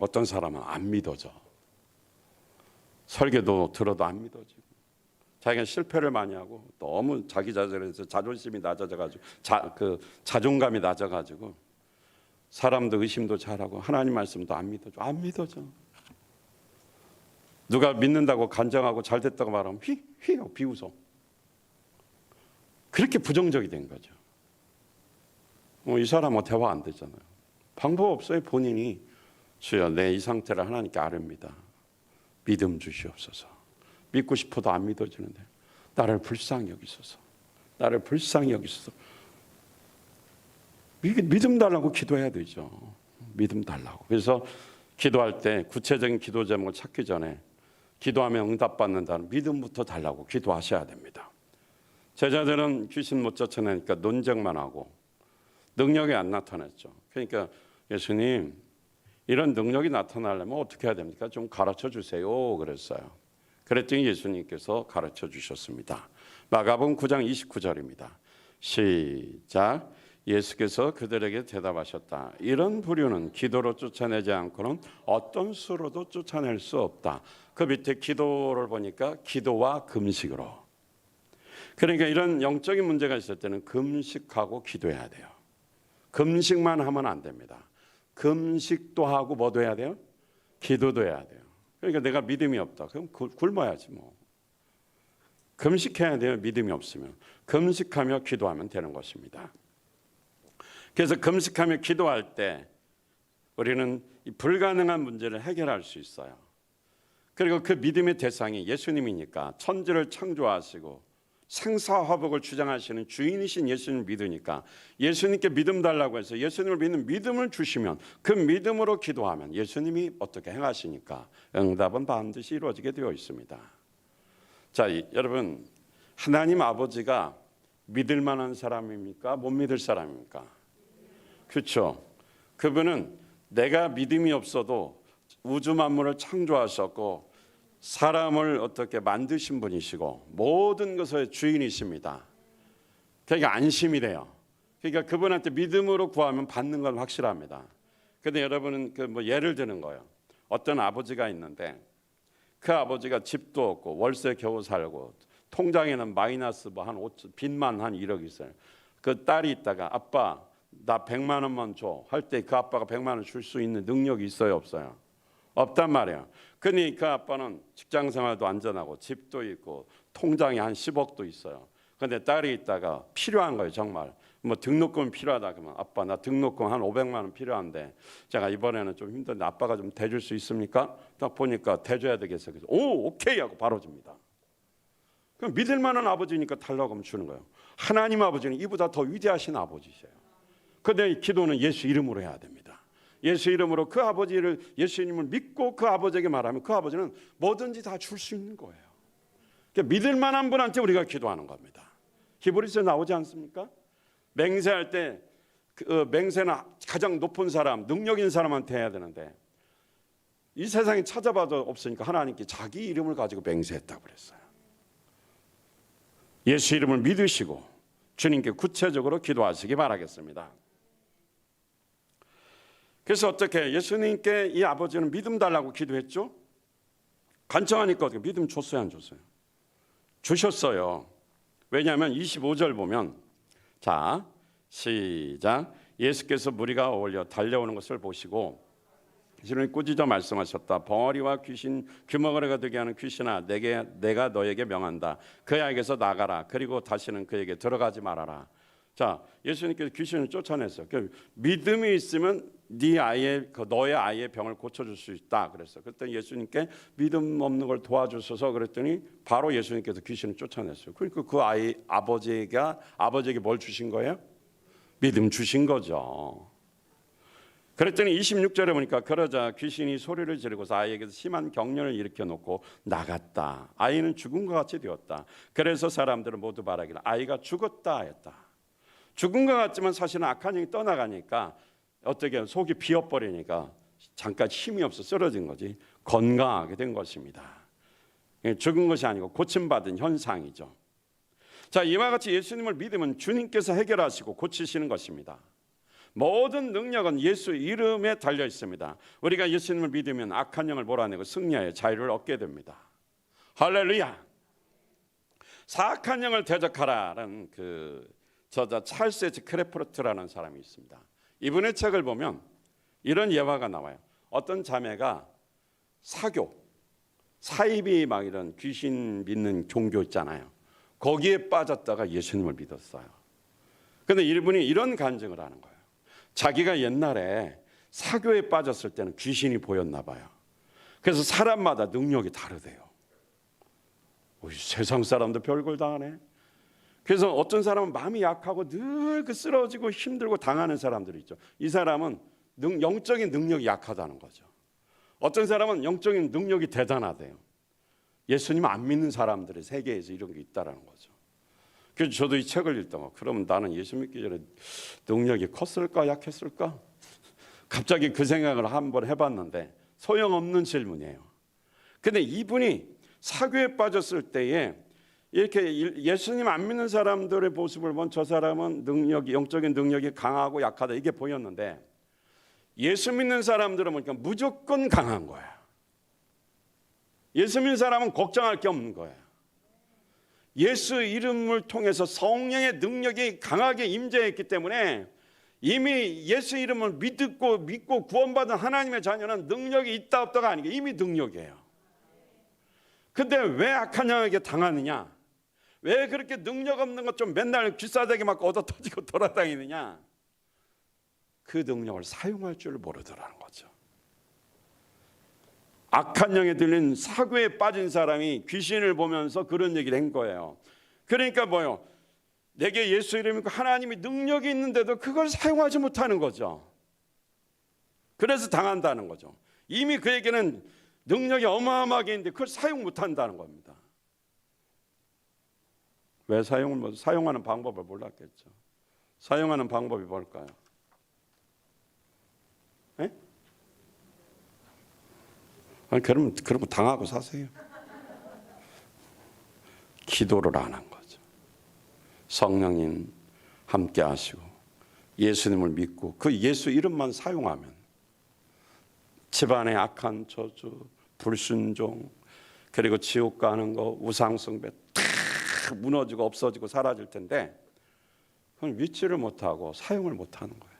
S1: 어떤 사람은 안 믿어져. 설교도 들어도 안 믿어지고, 자기가 실패를 많이 하고 너무 자기 자신에서 자존심이 낮아져가지고 자존감이 낮아가지고 사람도 의심도 잘하고 하나님 말씀도 안 믿어져. 누가 믿는다고 간증하고 잘 됐다고 말하면 휘 비웃어. 그렇게 부정적이 된 거죠. 이 사람은 대화 안 되잖아요. 방법 없어요. 본인이 주여 내 이 상태를 하나님께 아릅니다. 믿음 주시옵소서. 믿고 싶어도 안 믿어지는데 나를 불쌍히 여기소서. 믿음 달라고 기도해야 되죠. 믿음 달라고. 그래서 기도할 때 구체적인 기도 제목을 찾기 전에 기도하면 응답받는다는 믿음부터 달라고 기도하셔야 됩니다. 제자들은 귀신 못 쫓아내니까 논쟁만 하고 능력이 안 나타났죠. 그러니까 예수님, 이런 능력이 나타나려면 어떻게 해야 됩니까? 좀 가르쳐 주세요. 그랬어요. 그랬더니 예수님께서 가르쳐 주셨습니다. 마가복음 9장 29절입니다. 시작. 예수께서 그들에게 대답하셨다. 이런 부류는 기도로 쫓아내지 않고는 어떤 수로도 쫓아낼 수 없다. 그 밑에 기도를 보니까 기도와 금식으로. 그러니까 이런 영적인 문제가 있을 때는 금식하고 기도해야 돼요. 금식만 하면 안 됩니다. 금식도 하고 뭐도 해야 돼요? 기도도 해야 돼요. 그러니까 내가 믿음이 없다. 그럼 굶어야지 뭐. 금식해야 돼요. 믿음이 없으면. 금식하며 기도하면 되는 것입니다. 그래서 금식하며 기도할 때 우리는 이 불가능한 문제를 해결할 수 있어요. 그리고 그 믿음의 대상이 예수님이니까, 천지를 창조하시고 생사화복을 주장하시는 주인이신 예수님을 믿으니까, 예수님께 믿음 달라고 해서 예수님을 믿는 믿음을 주시면 그 믿음으로 기도하면 예수님이 어떻게 행하시니까 응답은 반드시 이루어지게 되어 있습니다. 자, 여러분, 하나님 아버지가 믿을 만한 사람입니까? 못 믿을 사람입니까? 그렇죠. 그분은 내가 믿음이 없어도 우주 만물을 창조하셨고 사람을 어떻게 만드신 분이시고 모든 것의 주인이십니다. 그러니까 안심이 돼요. 그러니까 그분한테 믿음으로 구하면 받는 건 확실합니다. 근데 여러분은 예를 드는 거예요. 어떤 아버지가 있는데 그 아버지가 집도 없고 월세 겨우 살고 통장에는 마이너스 빚만 한 1억 있어요. 그 딸이 있다가 아빠 나 100만 원만 줘 할 때 그 아빠가 100만 원 줄 수 있는 능력이 있어요, 없어요? 없단 말이에요. 그러니 그 아빠는 직장 생활도 안전하고 집도 있고 통장에 한 10억도 있어요. 그런데 딸이 있다가 필요한 거예요, 정말. 뭐 등록금 필요하다 그러면 아빠 나 등록금 한 500만 원 필요한데 제가 이번에는 좀 힘든데 아빠가 좀 대줄 수 있습니까? 딱 보니까 대줘야 되겠어요. 그래서 오 오케이 하고 바로 줍니다. 그럼 믿을 만한 아버지니까 달라고 하면 주는 거예요. 하나님 아버지는 이보다 더 위대하신 아버지세요. 그런데 기도는 예수 이름으로 해야 됩니다. 예수 이름으로 그 아버지를, 예수님을 믿고 그 아버지에게 말하면 그 아버지는 뭐든지 다 줄 수 있는 거예요. 그러니까 믿을 만한 분한테 우리가 기도하는 겁니다. 히브리서에 나오지 않습니까? 맹세할 때 맹세는 가장 높은 사람, 능력 있는 사람한테 해야 되는데 이 세상에 찾아봐도 없으니까 하나님께 자기 이름을 가지고 맹세했다고 그랬어요. 예수 이름을 믿으시고 주님께 구체적으로 기도하시기 바라겠습니다. 그래서 어떻게 예수님께 이 아버지는 믿음 달라고 기도했죠? 간청하니까 어떻게 믿음 줬어요, 안 줬어요? 주셨어요. 왜냐하면 25절 보면 자 시작. 예수께서 무리가 어울려 달려오는 것을 보시고 예수님이 꾸짖어 말씀하셨다. 벙어리와 귀신 귀머거리가 되게 하는 귀신아 내가 너에게 명한다. 그 아이에게서 나가라. 그리고 다시는 그에게 들어가지 말아라. 자, 예수님께서 귀신을 쫓아냈어요. 믿음이 있으면 너의 아이의 병을 고쳐줄 수 있다 그랬어요. 그랬더니 예수님께 믿음 없는 걸 도와주셔서 그랬더니 바로 예수님께서 귀신을 쫓아냈어요. 그러니까 그 아버지에게 뭘 주신 거예요? 믿음 주신 거죠. 그랬더니 26절에 보니까 그러자 귀신이 소리를 지르고서 아이에게서 심한 경련을 일으켜 놓고 나갔다. 아이는 죽은 것 같이 되었다. 그래서 사람들은 모두 말하기를 아이가 죽었다 했다. 죽은 것 같지만 사실은 악한 영이 떠나가니까 어떻게 속이 비어버리니까 잠깐 힘이 없어 쓰러진 거지 건강하게 된 것입니다. 죽은 것이 아니고 고침받은 현상이죠. 자, 이와 같이 예수님을 믿으면 주님께서 해결하시고 고치시는 것입니다. 모든 능력은 예수 이름에 달려 있습니다. 우리가 예수님을 믿으면 악한 영을 몰아내고 승리하여 자유를 얻게 됩니다. 할렐루야. 사악한 영을 대적하라는 저자 찰스 H 크래프트라는 사람이 있습니다. 이분의 책을 보면 이런 예화가 나와요. 어떤 자매가 사이비 막 이런 귀신 믿는 종교 있잖아요. 거기에 빠졌다가 예수님을 믿었어요. 그런데 이분이 이런 간증을 하는 거예요. 자기가 옛날에 사교에 빠졌을 때는 귀신이 보였나 봐요. 그래서 사람마다 능력이 다르대요. 세상 사람도 별걸 다 하네. 그래서 어떤 사람은 마음이 약하고 늘 쓰러지고 힘들고 당하는 사람들이 있죠. 이 사람은 영적인 능력이 약하다는 거죠. 어떤 사람은 영적인 능력이 대단하대요. 예수님 안 믿는 사람들의 세계에서 이런 게 있다는 거죠. 그래서 저도 이 책을 읽다가 그러면 나는 예수 믿기 전에 능력이 컸을까 약했을까? 갑자기 그 생각을 한번 해봤는데 소용없는 질문이에요. 근데 이분이 사교에 빠졌을 때에 이렇게 예수님 안 믿는 사람들의 모습을 본 저 사람은 영적인 능력이 강하고 약하다 이게 보였는데 예수 믿는 사람들은 보니까 무조건 강한 거야. 예수 믿는 사람은 걱정할 게 없는 거야. 예수 이름을 통해서 성령의 능력이 강하게 임재했기 때문에 이미 예수 이름을 믿고 구원받은 하나님의 자녀는 능력이 있다 없다가 아니고 이미 능력이에요. 근데 왜 악한 영에게 당하느냐? 왜 그렇게 능력 없는 것 좀 맨날 귀싸대기 맞고 얻어 터지고 돌아다니느냐? 그 능력을 사용할 줄 모르더라는 거죠. 악한 영에 들린 사고에 빠진 사람이 귀신을 보면서 그런 얘기를 한 거예요. 그러니까 뭐요? 내게 예수 이름이 있고 하나님이 능력이 있는데도 그걸 사용하지 못하는 거죠. 그래서 당한다는 거죠. 이미 그에게는 능력이 어마어마하게 있는데 그걸 사용 못한다는 겁니다. 왜 사용하는 방법을 몰랐겠죠. 사용하는 방법이 뭘까요? 네? 아니, 그러면 당하고 사세요. 기도를 안 한 거죠. 성령님 함께 하시고 예수님을 믿고 그 예수 이름만 사용하면 집안의 악한 저주, 불순종, 그리고 지옥 가는 거, 우상숭배 다 무너지고 없어지고 사라질 텐데 그건 믿지를 못하고 사용을 못하는 거예요.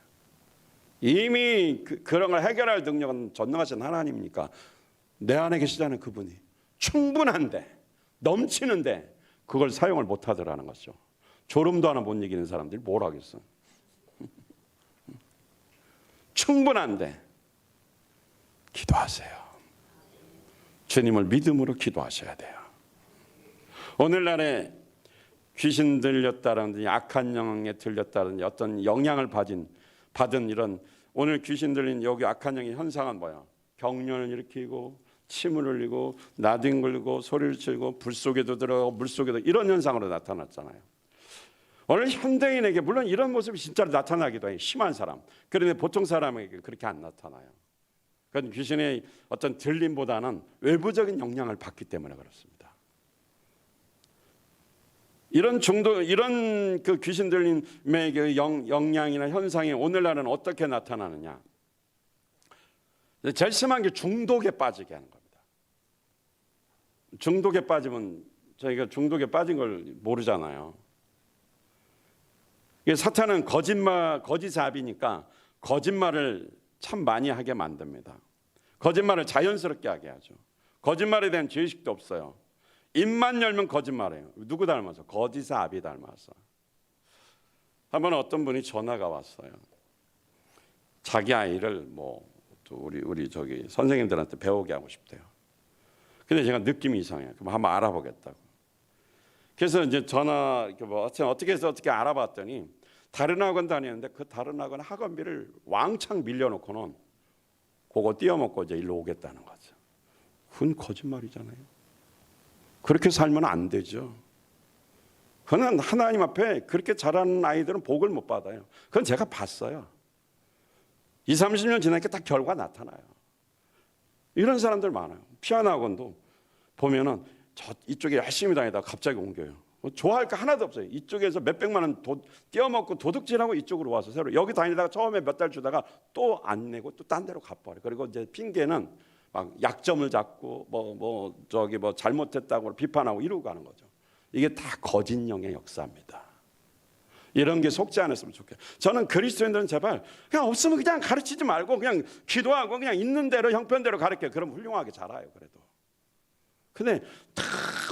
S1: 이미 그런 걸 해결할 능력은 전능하신 하나님이니까 내 안에 계시다는 그분이 충분한데 넘치는데 그걸 사용을 못하더라는 거죠. 졸음도 하나 못 이기는 사람들이 뭘 하겠어. 충분한데 기도하세요. 주님을 믿음으로 기도하셔야 돼요. 오늘날에 귀신 들렸다든지 악한 영에 들렸다든지 어떤 영향을 받은 이런 오늘 귀신 들린 여기 악한 영의 현상은 뭐야? 경련을 일으키고 침을 흘리고 나뒹굴고 소리를 치고 불 속에도 들어가고 물 속에도 이런 현상으로 나타났잖아요. 오늘 현대인에게 물론 이런 모습이 진짜로 나타나기도 해요. 심한 사람. 그런데 보통 사람에게 그렇게 안 나타나요. 그건 귀신의 어떤 들림보다는 외부적인 영향을 받기 때문에 그렇습니다. 이런 그 귀신 들림의 영향이나 현상이 오늘날은 어떻게 나타나느냐? 제일 심한 게 중독에 빠지게 하는 겁니다. 중독에 빠지면 저희가 중독에 빠진 걸 모르잖아요. 사탄은 거짓잡이니까 거짓말을 참 많이 하게 만듭니다. 거짓말을 자연스럽게 하게 하죠. 거짓말에 대한 죄의식도 없어요. 입만 열면 거짓말해요. 누구 닮아서? 거짓아비 닮아서. 한번 어떤 분이 전화가 왔어요. 자기 아이를 우리 저기 선생님들한테 배우게 하고 싶대요. 근데 제가 느낌이 이상해요. 그럼 한번 알아보겠다고. 그래서 이제 전화 어떻게 해서 어떻게 알아봤더니 다른 학원 다니는데 그 다른 학원 학원비를 왕창 밀려놓고는 그거 띄어먹고 이제 일로 오겠다는 거죠. 그건 거짓말이잖아요. 그렇게 살면 안 되죠. 그건 하나님 앞에 그렇게 잘하는 아이들은 복을 못 받아요. 그건 제가 봤어요. 20, 30년 지나니까 딱 결과 나타나요. 이런 사람들 많아요. 피아노 학원도 보면은 이쪽에 열심히 다니다가 갑자기 옮겨요. 좋아할 거 하나도 없어요. 이쪽에서 몇백만 원 띄어먹고 도둑질하고 이쪽으로 와서 새로 여기 다니다가 처음에 몇 달 주다가 또 안 내고 또 딴 데로 가버려. 그리고 이제 핑계는 막 약점을 잡고 잘못했다고 비판하고 이러고 가는 거죠. 이게 다 거짓령의 역사입니다. 이런 게 속지 않았으면 좋겠어요. 저는 그리스도인들은 제발 그냥 없으면 그냥 가르치지 말고 그냥 기도하고 그냥 있는 대로 형편대로 가르쳐요. 그럼 훌륭하게 자라요. 그래도. 근데 다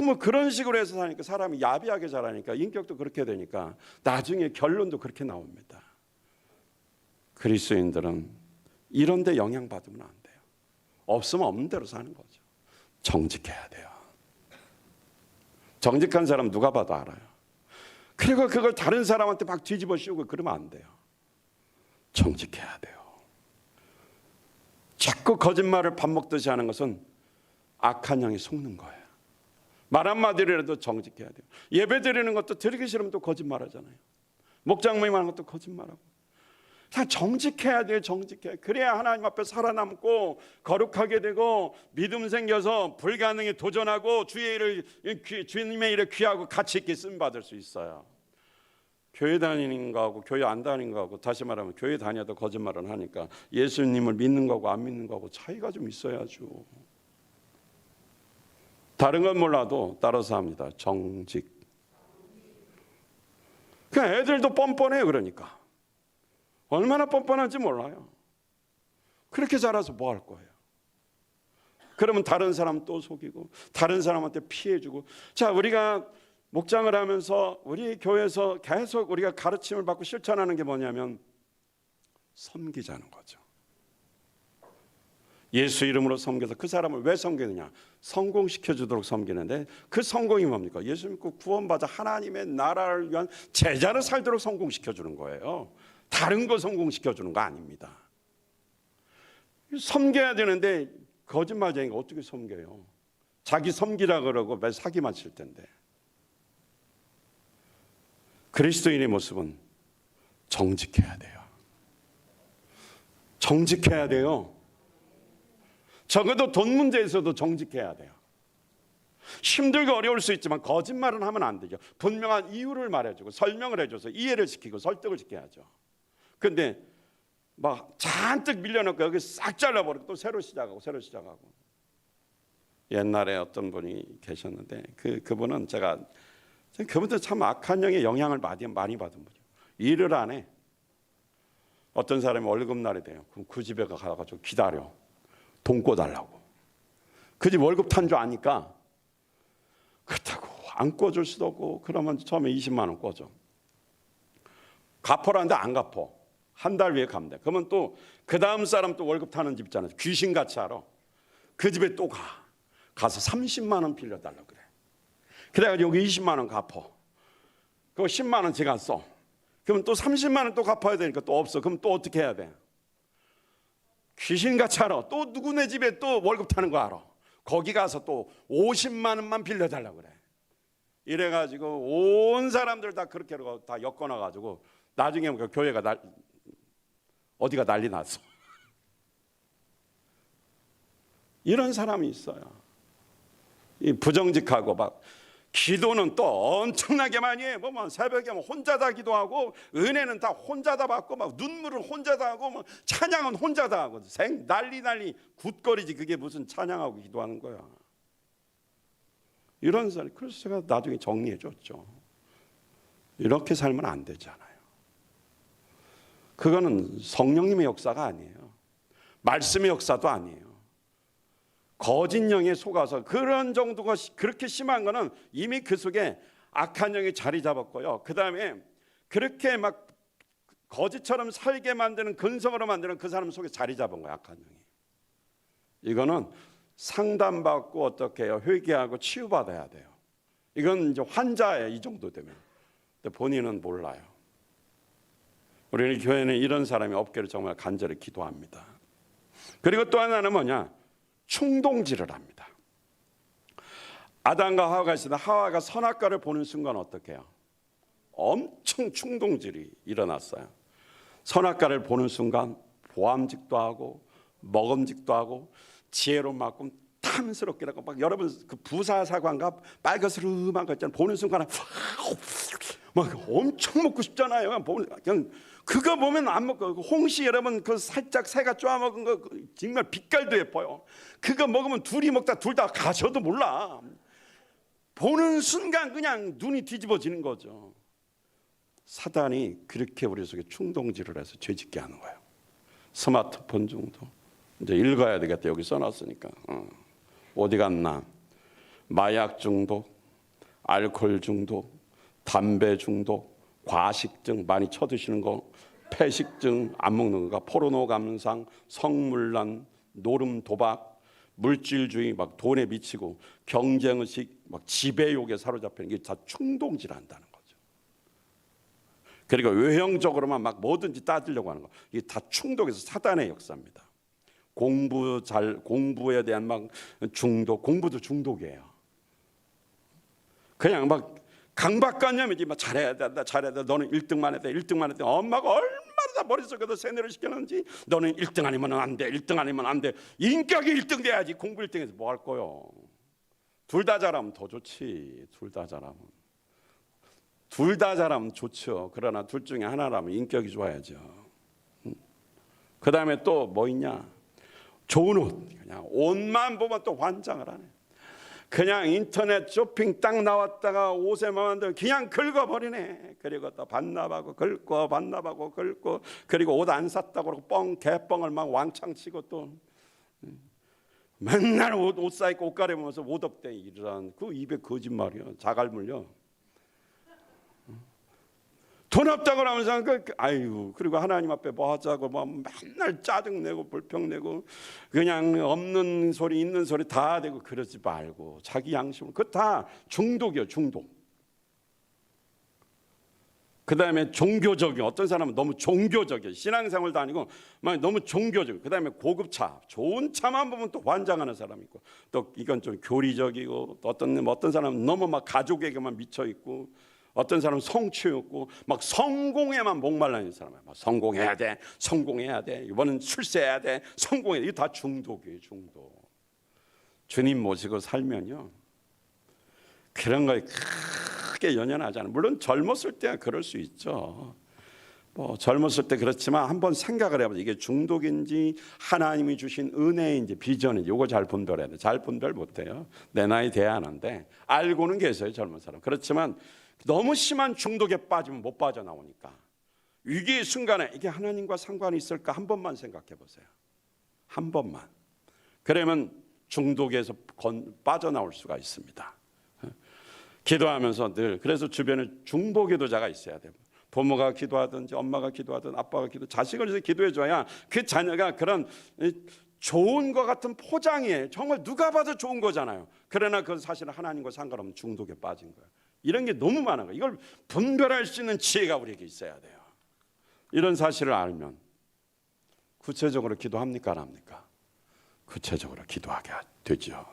S1: 뭐 그런 식으로 해서 사니까 사람이 야비하게 자라니까 인격도 그렇게 되니까 나중에 결론도 그렇게 나옵니다. 그리스도인들은 이런 데 영향받으면 안 돼요. 없으면 없는 대로 사는 거죠. 정직해야 돼요. 정직한 사람 누가 봐도 알아요. 그리고 그걸 다른 사람한테 막 뒤집어 씌우고 그러면 안 돼요. 정직해야 돼요. 자꾸 거짓말을 밥 먹듯이 하는 것은 악한 영이 속는 거예요. 말 한마디라도 정직해야 돼요. 예배 드리는 것도 드리기 싫으면 또 거짓말하잖아요. 목장 모임하는 것도 거짓말하고. 그냥 정직해야 돼요. 정직해야. 그래야 하나님 앞에 살아남고 거룩하게 되고 믿음 생겨서 불가능에 도전하고 주님의 일을 귀하고 가치 있게 쓰임받을 수 있어요. 교회 다니는 거하고 교회 안 다니는 거하고 다시 말하면 교회 다녀도 거짓말을 하니까 예수님을 믿는 거하고 안 믿는 거하고 차이가 좀 있어야죠. 다른 건 몰라도 따라서 합니다. 정직. 그냥 애들도 뻔뻔해요. 그러니까 얼마나 뻔뻔한지 몰라요. 그렇게 자라서 뭐 할 거예요. 그러면 다른 사람 또 속이고 다른 사람한테 피해주고. 자, 우리가 목장을 하면서 우리 교회에서 계속 우리가 가르침을 받고 실천하는 게 뭐냐면 섬기자는 거죠. 예수 이름으로 섬겨서 그 사람을 왜 섬기느냐? 성공시켜 주도록 섬기는데, 그 성공이 뭡니까? 예수 믿고 구원받아 하나님의 나라를 위한 제자로 살도록 성공시켜 주는 거예요. 다른 거 성공시켜 주는 거 아닙니다. 섬겨야 되는데 거짓말쟁이가 어떻게 섬겨요? 자기 섬기라 그러고 매 사기만 칠 텐데. 그리스도인의 모습은 정직해야 돼요. 정직해야 돼요. 적어도 돈 문제에서도 정직해야 돼요. 힘들고 어려울 수 있지만 거짓말은 하면 안 되죠. 분명한 이유를 말해주고 설명을 해줘서 이해를 시키고 설득을 시켜야죠. 근데 막 잔뜩 밀려놓고 여기 싹 잘라버리고 또 새로 시작하고. 옛날에 어떤 분이 계셨는데 그분은 그분도 참 악한 영의 영향을 많이 받은 분이죠. 일을 안 해. 어떤 사람이 월급날이 돼요. 그럼 그 집에 가가지고 기다려. 돈 꿔달라고. 그 집 월급 탄 줄 아니까 그렇다고 안 꿔줄 수도 없고, 그러면 처음에 20만 원 꿔줘. 갚으라는데 안 갚어. 한 달 후에 가면 돼. 그러면 또 그 다음 사람 또 월급 타는 집 있잖아요. 귀신같이 알아. 그 집에 또 가서 30만 원 빌려달라고 그래. 그래가지고 여기 20만 원 갚어. 그거 10만 원 제가 써. 그러면 또 30만 원 또 갚아야 되니까 또 없어. 그럼 또 어떻게 해야 돼? 귀신같이 알아. 또 누구네 집에 또 월급 타는 거 알아. 거기 가서 또 50만 원만 빌려달라고 그래. 이래가지고 온 사람들 다 그렇게 다 엮어놔가지고 나중에 그 교회가 어디가 난리 났어. 이런 사람이 있어요. 이 부정직하고 막 기도는 또 엄청나게 많이 해. 뭐 새벽에 혼자 다 기도하고, 은혜는 다 혼자 다 받고, 막 눈물은 혼자 다 하고, 뭐 찬양은 혼자 다 하고, 난리 굿거리지. 그게 무슨 찬양하고 기도하는 거야. 이런 사람. 그래서 제가 나중에 정리해 줬죠. 이렇게 살면 안 되잖아요. 그거는 성령님의 역사가 아니에요. 말씀의 역사도 아니에요. 거짓 영에 속아서, 그런 정도가 그렇게 심한 거는 이미 그 속에 악한 영이 자리 잡았고요. 그 다음에 그렇게 막 거짓처럼 살게 만드는, 근성으로 만드는 그 사람 속에 자리 잡은 거야, 악한 영이. 이거는 상담받고 어떻게 해요? 회개하고 치유받아야 돼요. 이건 이제 환자예요, 이 정도 되면. 근데 본인은 몰라요. 우리 교회는 이런 사람이 없기를 정말 간절히 기도합니다. 그리고 또 하나는 뭐냐? 충동질을 합니다. 아담과 하와가 있으나 하와가 선악과를 보는 순간 어떻게 해요? 엄청 충동질이 일어났어요. 선악과를 보는 순간 보암직도 하고 먹음직도 하고 지혜로운 만큼 탐스럽게 하고, 막 여러분 그 부사사관과 빨간스름한 거 있잖아요. 보는 순간 막 엄청 먹고 싶잖아요. 그냥 그거 보면 안 먹고, 홍시 여러분 그 살짝 새가 쪼아 먹은 거 정말 빛깔도 예뻐요. 그거 먹으면 둘이 먹다 둘 다 가셔도 몰라. 보는 순간 그냥 눈이 뒤집어지는 거죠. 사단이 그렇게 우리 속에 충동질을 해서 죄짓게 하는 거예요. 스마트폰 중독. 이제 읽어야 되겠다. 여기 써놨으니까. 어디 갔나? 마약 중독, 알코올 중독, 담배 중독, 과식증 많이 쳐드시는 거, 폐식증 안 먹는 거가, 포르노 감상, 성물란, 노름 도박, 물질주의, 막 돈에 미치고 경쟁의식, 막 지배욕에 사로잡히는 게 다 충동질한다는 거죠. 그리고 외형적으로만 막 뭐든지 따지려고 하는 거, 이게 다 충동에서 사단의 역사입니다. 공부에 대한 막 중독, 공부도 중독이에요. 그냥 막 강박관념이지. 막 잘해야 된다. 너는 1등만 해야 돼. 1등만 해야 돼. 엄마가 얼마나 다 머릿속에서 세뇌를 시켰는지. 너는 1등 아니면 안 돼. 1등 아니면 안 돼. 인격이 1등 돼야지. 공부 1등해서 뭐 할 거요? 둘 다 잘하면 더 좋지. 둘 다 잘하면 좋죠. 그러나 둘 중에 하나라면 인격이 좋아야죠. 그 다음에 또 뭐 있냐? 좋은 옷. 그냥 옷만 보면 또 환장을 하네. 그냥 인터넷 쇼핑 딱 나왔다가 옷에만 만들면 그냥 긁어버리네. 그리고 또 반납하고 긁고 반납하고 긁고, 그리고 옷 안 샀다고 그러고 개뻥을 막 왕창 치고 또 맨날 옷 사입고 옷 가려면서 옷 없대. 이런 그 입에 거짓말이야. 자갈 물려. 돈 없다고 하면서 아이고, 그리고 하나님 앞에 뭐 하자고 뭐 맨날 짜증 내고 불평 내고 그냥 없는 소리 있는 소리 다 대고 그러지 말고 자기 양심을, 그거 다 중독이요, 중독. 그 다음에 종교적이요. 어떤 사람은 너무 종교적이요. 신앙생활도 아니고 막 너무 종교적. 그 다음에 고급차, 좋은 차만 보면 또 환장하는 사람이 있고, 또 이건 좀 교리적이고, 또 어떤 사람은 너무 막 가족에게만 미쳐 있고, 어떤 사람은 성취였고, 막 성공에만 목말라 있는 사람이야. 막 성공해야 돼, 성공해야 돼, 이번은 출세해야 돼, 성공해. 이게 다 중독이에요, 중독. 주님 모시고 살면요, 그런 거에 크게 연연하지 않아요. 물론 젊었을 때야 그럴 수 있죠. 뭐 젊었을 때 그렇지만 한번 생각을 해보세요. 이게 중독인지 하나님이 주신 은혜인지 비전인지 이거 잘 분별해야 돼. 잘 분별 못해요. 내 나이 돼야 하는데 알고는 계세요, 젊은 사람. 그렇지만 너무 심한 중독에 빠지면 못 빠져나오니까 위기의 순간에 이게 하나님과 상관이 있을까 한 번만 생각해 보세요. 한 번만. 그러면 중독에서 빠져나올 수가 있습니다. 기도하면서 늘, 그래서 주변에 중보 기도자가 있어야 돼요. 부모가 기도하든지 엄마가 기도하든 아빠가 자식을 위해서 기도해줘야 그 자녀가 그런 좋은 것 같은 포장이에요. 정말 누가 봐도 좋은 거잖아요. 그러나 그건 사실은 하나님과 상관없는 중독에 빠진 거예요. 이런 게 너무 많은 거예요. 이걸 분별할 수 있는 지혜가 우리에게 있어야 돼요. 이런 사실을 알면 구체적으로 기도합니까, 안 합니까? 구체적으로 기도하게 되죠.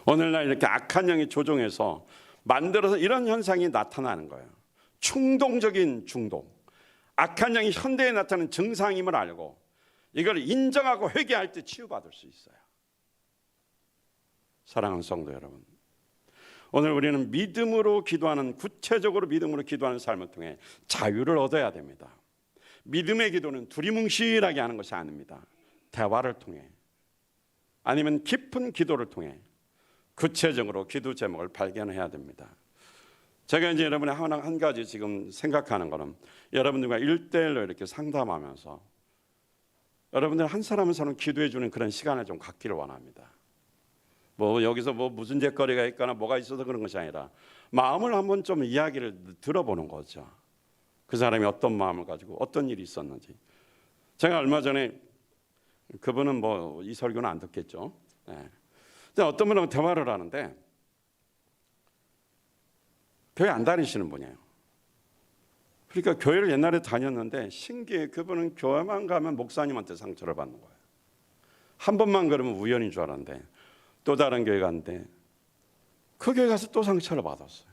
S1: 오늘날 이렇게 악한 영이 조종해서 만들어서 이런 현상이 나타나는 거예요. 충동적인 중독. 악한 영이 현대에 나타나는 증상임을 알고 이걸 인정하고 회개할 때 치유받을 수 있어요. 사랑하는 성도 여러분, 오늘 우리는 믿음으로 기도하는, 구체적으로 믿음으로 기도하는 삶을 통해 자유를 얻어야 됩니다. 믿음의 기도는 두리뭉실하게 하는 것이 아닙니다. 대화를 통해, 아니면 깊은 기도를 통해 구체적으로 기도 제목을 발견해야 됩니다. 제가 이제 여러분의 한 가지 지금 생각하는 거는, 여러분들과 1대1로 이렇게 상담하면서 여러분들 한 사람 한 사람 기도해 주는 그런 시간을 좀 갖기를 원합니다. 뭐 여기서 뭐 무슨 죄거리가 있거나 뭐가 있어서 그런 것이 아니라 마음을 한번 좀 이야기를 들어보는 거죠. 그 사람이 어떤 마음을 가지고 어떤 일이 있었는지. 제가 얼마 전에, 그분은 뭐 이 설교는 안 듣겠죠. 네. 어떤 분하고 대화를 하는데 교회 안 다니시는 분이에요. 그러니까 교회를 옛날에 다녔는데 신기해, 그분은 교회만 가면 목사님한테 상처를 받는 거예요. 한 번만 그러면 우연인 줄 알았는데 또 다른 교회 갔는데 그 교회 가서 또 상처를 받았어요.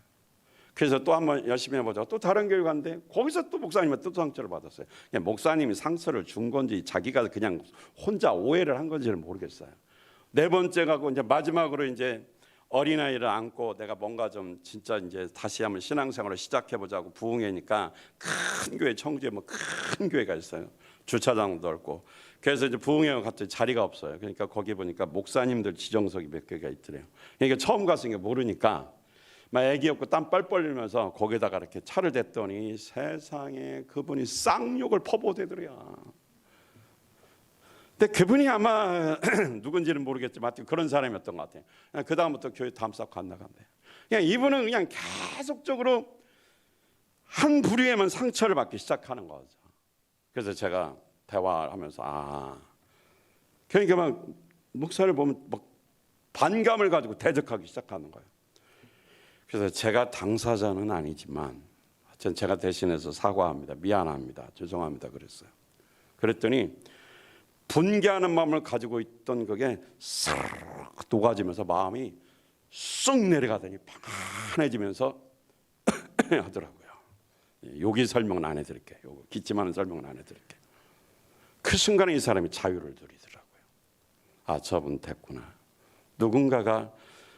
S1: 그래서 또 한번 열심히 해보자. 또 다른 교회 갔는데 거기서 또 목사님한테 또 상처를 받았어요. 그냥 목사님이 상처를 준 건지 자기가 그냥 혼자 오해를 한 건지를 모르겠어요. 네 번째 가고 이제 마지막으로 이제 어린아이를 안고 내가 뭔가 좀 진짜 이제 다시 한번 신앙생활을 시작해보자고 부흥회니까 큰 교회, 청주에 뭐 큰 교회가 있어요. 주차장도 넓고. 그래서 이제 부흥회가 갔더니 자리가 없어요. 그러니까 거기 보니까 목사님들 지정석이 몇 개가 있더래요. 그러니까 처음 갔으니까 모르니까 막 애기 없고 땀 뻘뻘 흘리면서 거기다가 이렇게 차를 댔더니 세상에 그분이 쌍욕을 퍼부어대더래요. 근데 그분이 아마 누군지는 모르겠지만 그런 사람이었던 것 같아요. 그 다음부터 교회 담싹 안 나간대. 그냥 이분은 그냥 계속적으로 한 부류에만 상처를 받기 시작하는 거죠. 그래서 제가 대화하면서 그러니까 막 목사를 보면 막 반감을 가지고 대적하기 시작하는 거예요. 그래서 제가 당사자는 아니지만 하여튼 제가 대신해서 사과합니다. 미안합니다. 죄송합니다. 그랬어요. 그랬더니 분개하는 마음을 가지고 있던 그게 싹 녹아지면서 마음이 쑥 내려가더니 편안해지면서 하더라고요. 여기 설명은 안 해드릴게요. 요거 기침하는 설명은 안 해드릴게요. 그 순간에 이 사람이 자유를 누리더라고요. 저분 됐구나. 누군가가,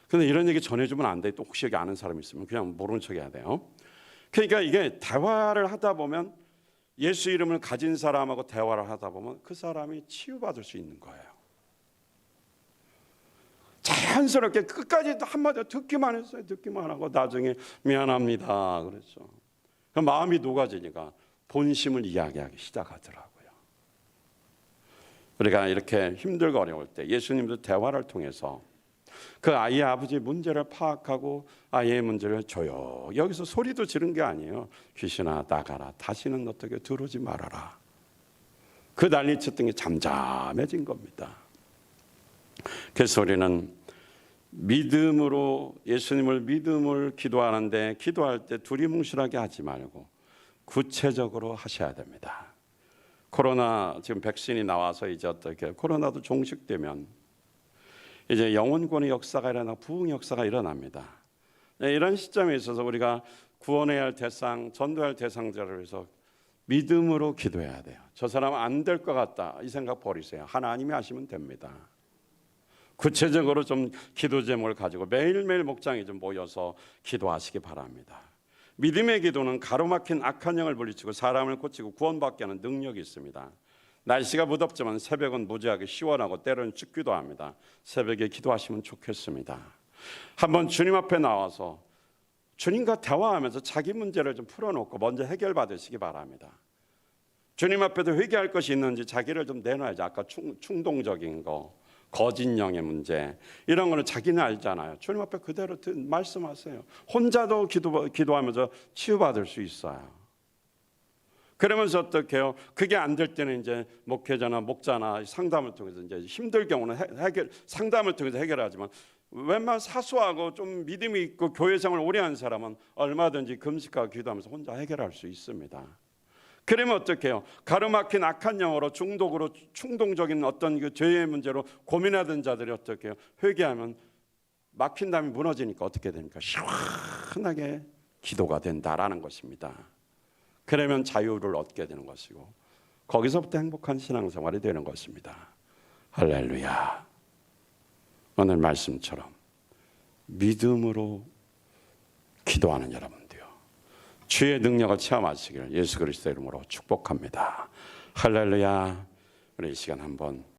S1: 근데 이런 얘기 전해주면 안 돼. 또 혹시 여기 아는 사람이 있으면 그냥 모르는 척 해야 돼요. 그러니까 이게 대화를 하다 보면, 예수 이름을 가진 사람하고 대화를 하다 보면 그 사람이 치유받을 수 있는 거예요. 자연스럽게 끝까지 한마디 듣기만 했어요. 듣기만 하고 나중에 미안합니다 그랬죠. 그 마음이 녹아지니까 본심을 이야기하기 시작하더라고요. 우리가 이렇게 힘들고 어려울 때 예수님도 대화를 통해서 그 아이의 아버지의 문제를 파악하고 아이의 문제를 줘요. 여기서 소리도 지른 게 아니에요. 귀신아 나가라. 다시는 어떻게 들어오지 말아라. 그 난리쳤던 게 잠잠해진 겁니다. 그래서 우리는 믿음으로 예수님을 믿음을 기도하는데 기도할 때 두리뭉실하게 하지 말고 구체적으로 하셔야 됩니다. 코로나 지금 백신이 나와서 이제 어떻게 코로나도 종식되면 이제 영혼권의 역사가 일어나 부흥 역사가 일어납니다. 이런 시점에 있어서 우리가 구원해야 할 대상, 전도할 대상자를 위해서 믿음으로 기도해야 돼요. 저 사람 안 될 것 같다 이 생각 버리세요. 하나님이 하시면 됩니다. 구체적으로 좀 기도 제목을 가지고 매일매일 목장에 좀 모여서 기도하시기 바랍니다. 믿음의 기도는 가로막힌 악한 영을 물리치고 사람을 고치고 구원받게 하는 능력이 있습니다. 날씨가 무덥지만 새벽은 무지하게 시원하고 때로는 춥기도 합니다. 새벽에 기도하시면 좋겠습니다. 한번 주님 앞에 나와서 주님과 대화하면서 자기 문제를 좀 풀어놓고 먼저 해결받으시기 바랍니다. 주님 앞에도 회개할 것이 있는지 자기를 좀 내놔야지. 아까 충동적인 거, 거짓령의 문제 이런 거는 자기는 알잖아요. 주님 앞에 그대로 말씀하세요. 혼자도 기도하면서 치유받을 수 있어요. 그러면서 어떻게 해요? 그게 안 될 때는 이제 목회자나 목자나 상담을 통해서 이제 힘들 경우는 상담을 통해서 해결하지만 웬만한 사소하고 좀 믿음이 있고 교회 생활을 오래 한 사람은 얼마든지 금식하고 기도하면서 혼자 해결할 수 있습니다. 그러면 어떻게 해요? 가로막힌 악한 영으로 중독으로 충동적인 어떤 그 죄의 문제로 고민하던 자들이 어떻게 해요? 회개하면 막힌 담이 무너지니까 어떻게 됩니까? 시원하게 기도가 된다라는 것입니다. 그러면 자유를 얻게 되는 것이고 거기서부터 행복한 신앙생활이 되는 것입니다. 할렐루야. 오늘 말씀처럼 믿음으로 기도하는 여러분들요. 주의 능력을 체험하시기를 예수 그리스도 이름으로 축복합니다. 할렐루야. 우리 이 시간 한번